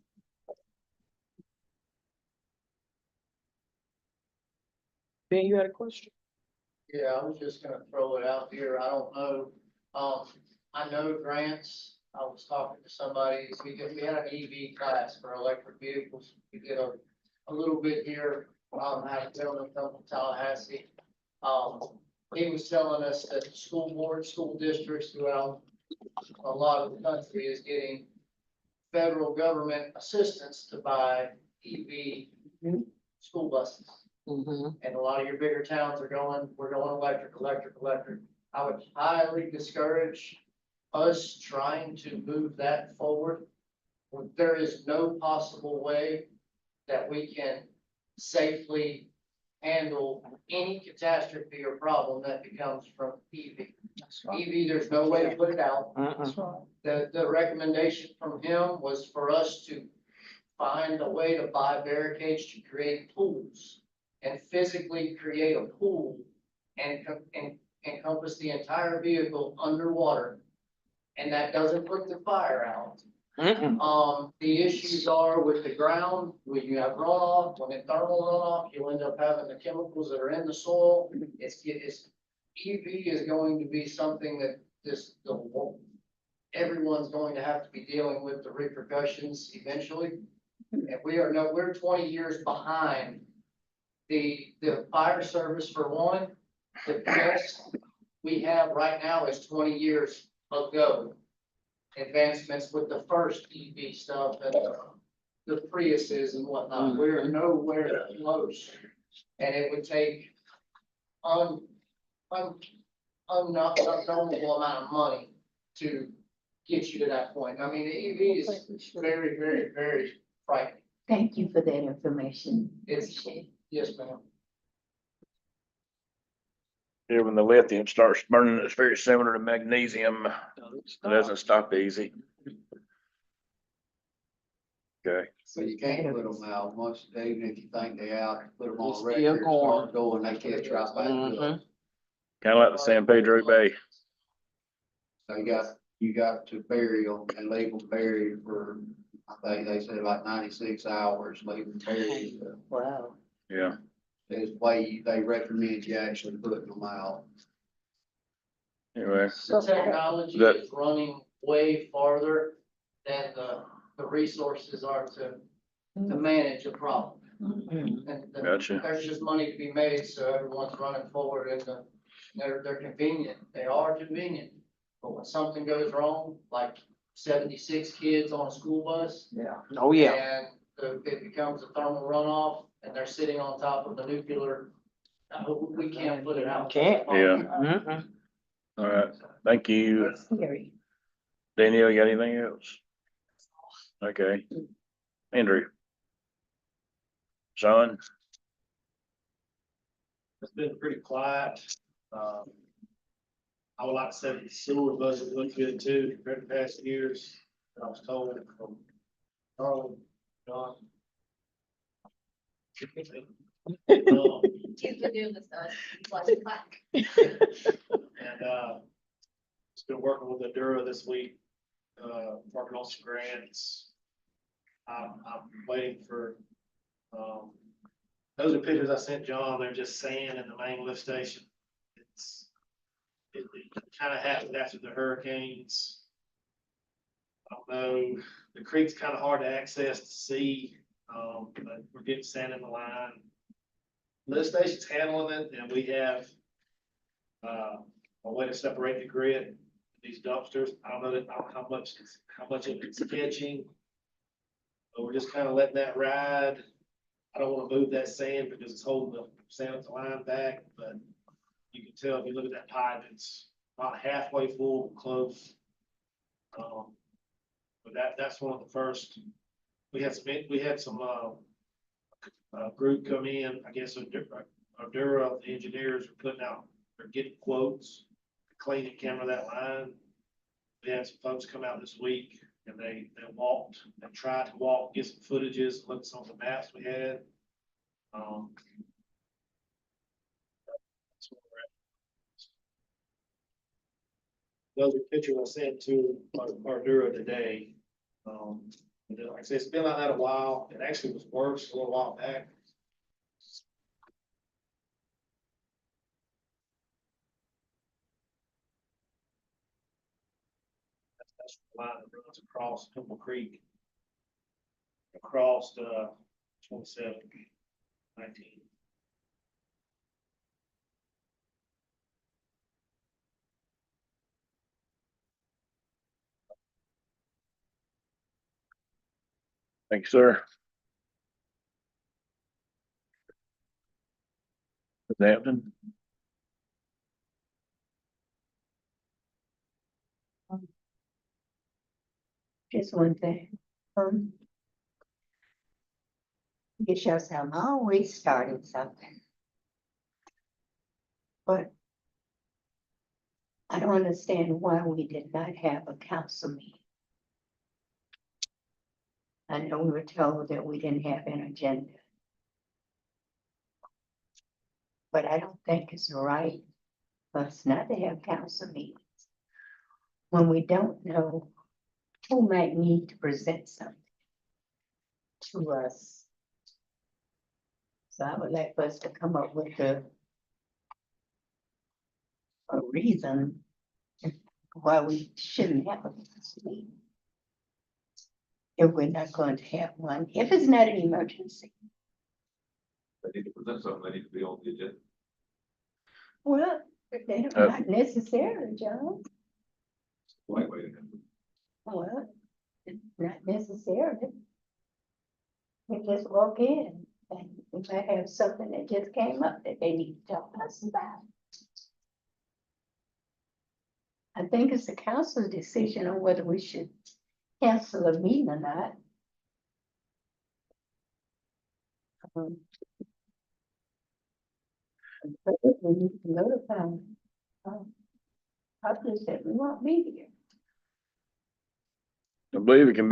Ben, you had a question? Yeah, I was just gonna throw it out here. I don't know. I know grants. I was talking to somebody, we had an EV class for electric vehicles. We did a little bit here, had a gentleman come from Tallahassee. He was telling us that the school board, school districts throughout a lot of the country is getting federal government assistance to buy EV school buses. Mm-hmm. And a lot of your bigger towns we're going electric. I would highly discourage us trying to move that forward. There is no possible way that we can safely handle any catastrophe or problem that becomes from EV. EV, there's no way to put it out. That's right. The recommendation from him was for us to find a way to buy barricades to create pools and physically create a pool and encompass the entire vehicle underwater. And that doesn't put the fire out. The issues are with the ground, when you have runoff, when it's thermal runoff, you'll end up having the chemicals that are in the soil. EV is going to be something that everyone's going to have to be dealing with the repercussions eventually. And we're 20 years behind the fire service for one. The best we have right now is 20 years ago. Advancements with the first EV stuff and the Priuses and whatnot. We're nowhere close. And it would take unknowable amount of money to get you to that point. I mean, the EV is very, very, very frightening. Thank you for that information. It's, yes, ma'am. Yeah, when the lithium starts burning, it's very similar to magnesium. It doesn't stop easy. Okay. So you can't put them out much, even if you think they out, put them on It's a still record, going. start going, they catch right back up. Kind of like the San Pedro Bay. So you got to bury them and leave them buried for, I think they said like 96 hours, leave them buried. Wow. Yeah. Is way they recommend you actually putting them out. Anyway, The technology That- is running way farther than the resources are to manage a problem. And Gotcha. there's just money to be made, so everyone's running forward and they're convenient. They are convenient. But when something goes wrong, like 76 kids on a school bus. Yeah. Oh, yeah. And it becomes a thermal runoff and they're sitting on top of the nuclear. We can't put it out. Can't. Yeah. Mm-mm. All right. Thank you. Scary. Danielle, you got anything else? Okay. Andrew. Sean? It's been pretty quiet. I would like to say the sewer budget looked good too, compared to past years. I was told from Charlie, John. He's been doing this to us, he's like, "Fuck." And, just been working with Adura this week, working on some grants. I'm waiting for, those are pictures I sent John, they're just sand in the main lift station. It kind of happened after the hurricanes. I don't know, the creek's kind of hard to access to see, but we're getting sand in the line. Lift station's handling it, and we have, a way to separate the grit, these dumpsters. I don't know how much of it's catching. But we're just kind of letting that ride. I don't want to move that sand because it's holding the sand of the line back, but you can tell if you look at that pipe, it's about halfway full, close. But that's one of the first, we had some group come in, I guess, Adura, the engineers are putting out, they're getting quotes, to clean and camera that line. We had some folks come out this week and they walked, they tried to walk, get some footages, look at some of the maps we had. That's where we're at. Those are pictures I sent to Ardura today. Like I said, it's been like that a while. It actually was worse a little while back. That's the line that runs across Temple Creek. Across 27, 19. Thank you, sir. Ms. Hampton? Just one thing. It shows I'm always starting something. But I don't understand why we did not have a council meeting. I know we were told that we didn't have an agenda. But I don't think it's right for us not to have council meetings when we don't know who might need to present something to us. So I would like us to come up with a reason why we shouldn't have a council meeting. If we're not going to have one, if it's not an emergency. They need to present something, they need to be on the agenda. Well, they don't, not necessarily, John. Wait, wait. Well, not necessarily. They just walk in and we might have something that just came up that they need to talk to us about. I think it's the council's decision on whether we should cancel a meeting or not. But we need to notify others that we won't be here. I believe it could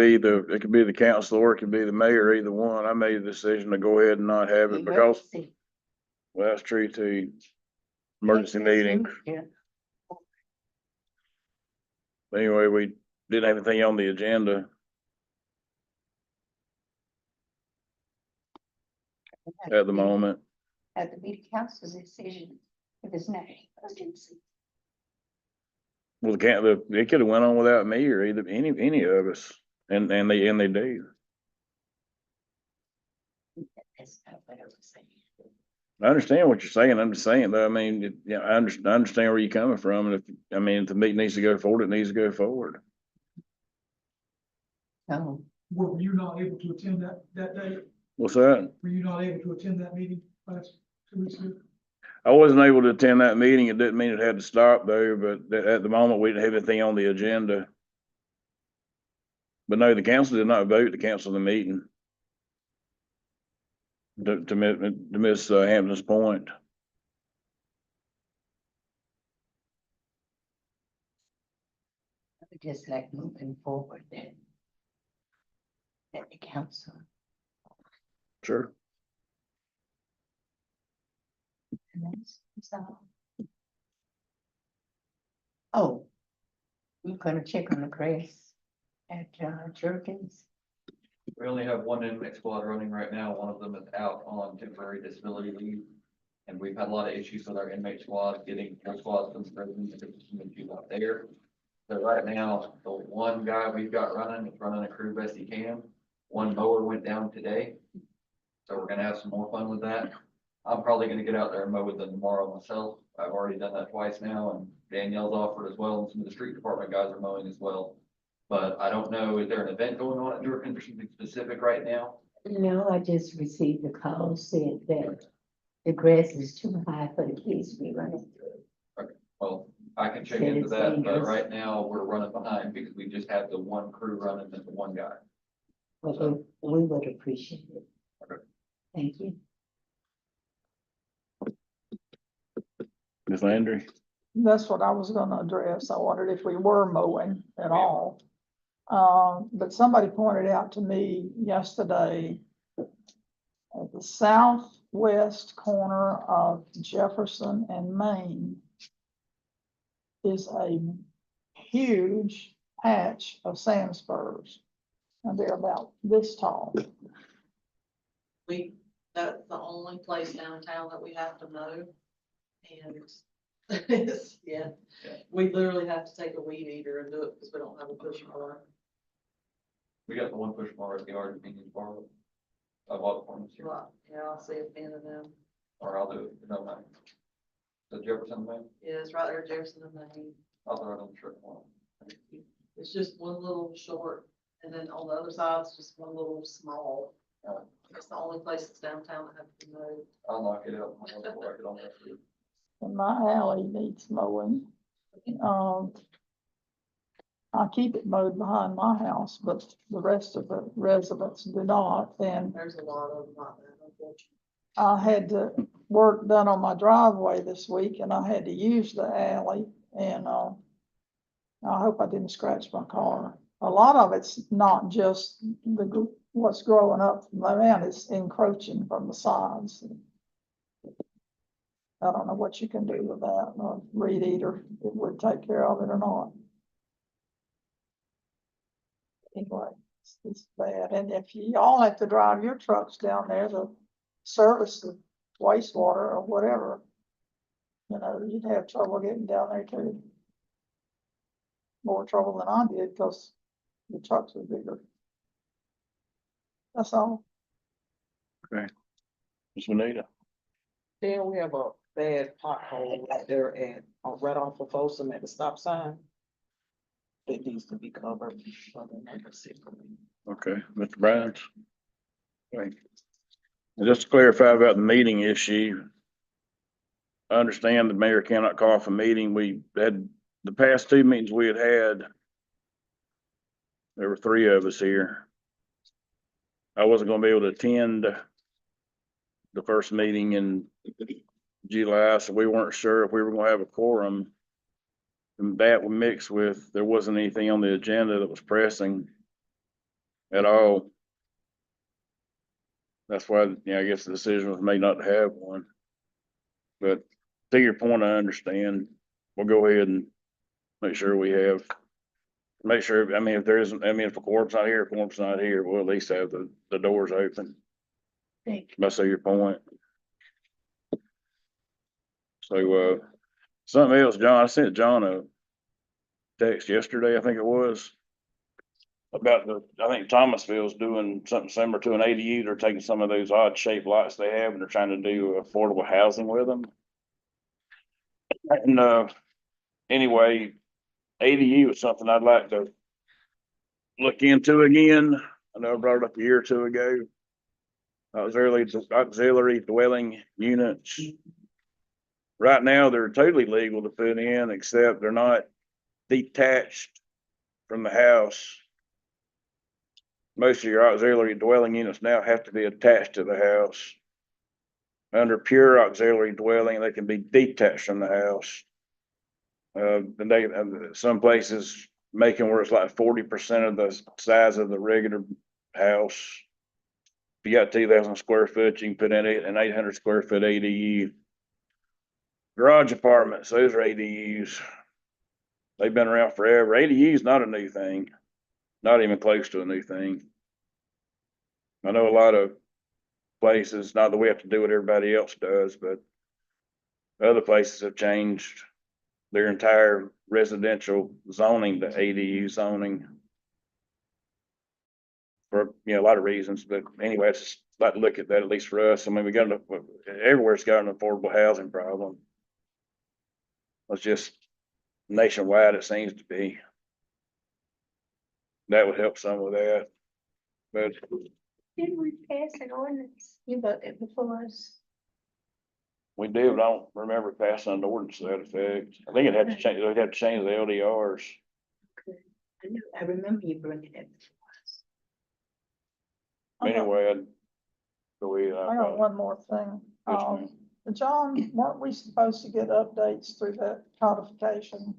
be the council or it could be the mayor, either one. I made a decision to go ahead and not have it because, Emergency. well, that's true too. Emergency meeting. Yeah. Anyway, we didn't have anything on the agenda at the moment. Have to be the council's decision if it's not an emergency. Well, they could have went on without me or either any of us, and they do. That's not what I was saying. I understand what you're saying. I'm just saying though. I mean, yeah, I understand where you're coming from. And if the meeting needs to go forward, it needs to go forward. No. Were you not able to attend that day? What's that? Were you not able to attend that meeting last 2 weeks ago? I wasn't able to attend that meeting. It didn't mean it had to stop though, but at the moment we didn't have anything on the agenda. But no, the council did not vote to cancel the meeting. To Miss Hampton's point. I would just like moving forward that, the council. Sure. maintenance, so. Oh, we're gonna check on the grass at Jerkins. We only have one inmate squad running right now. One of them is out on temporary disability leave. And we've had a lot of issues with our inmate squad, getting full squads from the prison, because there's some issues out there. So right now, the one guy we've got running is running a crew best he can. One mower went down today. So we're gonna have some more fun with that. I'm probably gonna get out there and mow with them tomorrow myself. I've already done that twice now, and Danielle's offered as well, and some of the street department guys are mowing as well. But I don't know, is there an event going on at Durkin or something specific right now? No, I just received a call saying that the grass is too high for the kids to be running through. Well, I can check Said into it's that, but dangerous. right now we're running behind because we just have the one crew running and the one guy. Well, we would appreciate it. Okay. Thank you. Ms. Landry? That's what I was gonna address. I wondered if we were mowing at all. But somebody pointed out to me yesterday at the southwest corner of Jefferson and Main is a huge patch of sand spurs. And they're about this tall. That's the only place downtown that we have to mow. And it's, yeah, we literally have to take a weed eater and do it because we don't have a push mower. We got the one push mower at the yard, if you need to borrow it. I bought it for him, Right, yeah, I'll see a fan of them. or I'll do it, no matter. The Jefferson man, Yeah, it's right there, Jefferson and Main. I'll throw it on the shirt for him. It's just one little short, and then on the other side, it's just one little small. It's the only place that's downtown that have to be mowed. I'll knock it out. I'll work it on that too. And my alley needs mowing. I keep it mowed behind my house, but the rest of the residents do not, and There's a lot of them like that, unfortunately. I had the work done on my driveway this week and I had to use the alley and, I hope I didn't scratch my car. A lot of it's not just what's growing up from the land, it's encroaching from the sides. I don't know what you can do with that, a reed eater, it would take care of it or not. Anyway, it's bad, and if you all have to drive your trucks down there to service the wastewater or whatever, you know, you'd have trouble getting down there too. More trouble than I did, because the trucks were bigger. That's all. Okay. Ms. Bonita? Then we have a bad pothole right there at, right off of Folsom at the stop sign. It needs to be covered. Okay, Mr. Bryant? Okay. And just to clarify about the meeting issue. I understand the mayor cannot call off a meeting. We had, the past two meetings we had had, there were three of us here. I wasn't gonna be able to attend the first meeting in July, so we weren't sure if we were gonna have a quorum. And that would mix with, there wasn't anything on the agenda that was pressing at all. That's why, I guess the decision was made not to have one. But to your point, I understand. We'll go ahead and make sure we have, make sure, I mean, if there isn't, I mean, if a quorum's not here, we'll at least have the doors open. Thank you. That's your point. So, something else, John, I sent John a text yesterday, I think it was, about I think Thomasville's doing something similar to an ADU. They're taking some of those odd shaped lots they have and they're trying to do affordable housing with them. And, anyway, ADU is something I'd like to look into again. I know I brought it up a year or two ago. Auxiliary dwelling units. Right now, they're totally legal to put in, except they're not detached from the house. Most of your auxiliary dwelling units now have to be attached to the house. Under pure auxiliary dwelling, they can be detached from the house. And they, some places making where it's like 40% of the size of the regular house. If you got 2,000 square foot, you can put in an 800 square foot ADU. Garage apartments, those are ADUs. They've been around forever. ADU's not a new thing, not even close to a new thing. I know a lot of places, not that we have to do what everybody else does, but other places have changed their entire residential zoning to ADU zoning. For, a lot of reasons, but anyway, it's just like to look at that, at least for us. I mean, everywhere's got an affordable housing problem. It's just nationwide, it seems to be. That would help some with that. But Didn't we pass an ordinance? You voted before us. we do, but I don't remember passing an ordinance to that effect. I think they'd have to change the LDRs. I remember you bringing it before us. Anyway, go ahead. I got one more thing. Yes, ma'am. John, weren't we supposed to get updates through that codification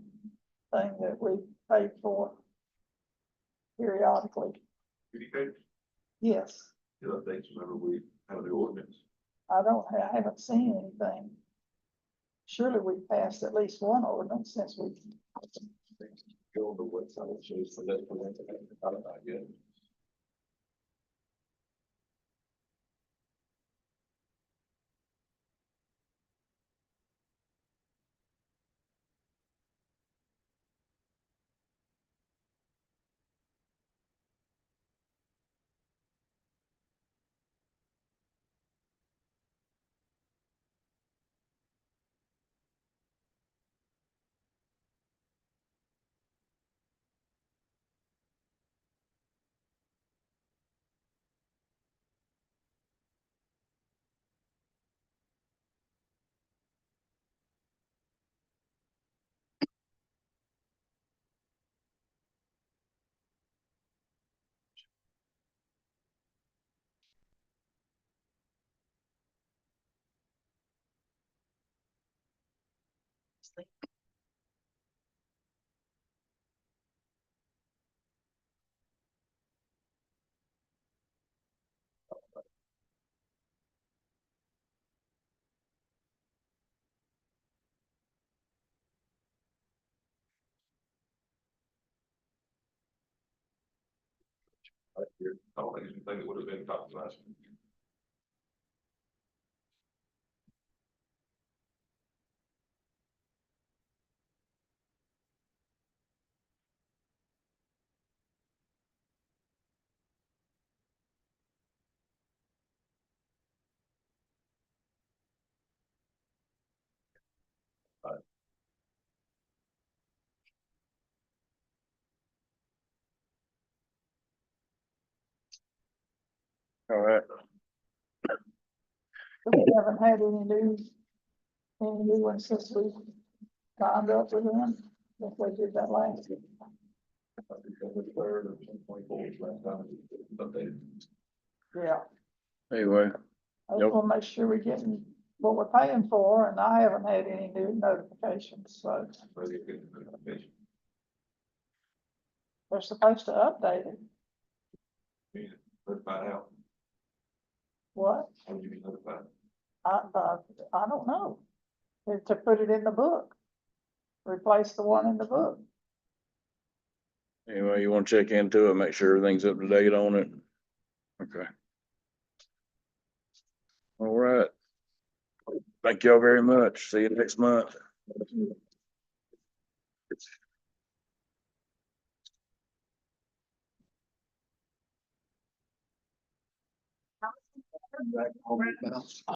thing that we paid for periodically? Yes, The updates whenever we have the ordinance. I haven't seen anything. Surely we passed at least one ordinance since we. Go on the website, it shows for that, I don't know yet. I don't think it's anything that would have been talked about. All right. We haven't had any new ones since we signed up with them. If we did that last year. Yeah, Anyway, I just wanna make sure we're getting what we're paying for, and I haven't had any new notifications, so they're supposed to update it. Notified out. What? How would you be notified? I don't know. To put it in the book. Replace the one in the book. anyway, you want to check into it, make sure everything's up to date on it. Okay. All right. Thank y'all very much. See you next month.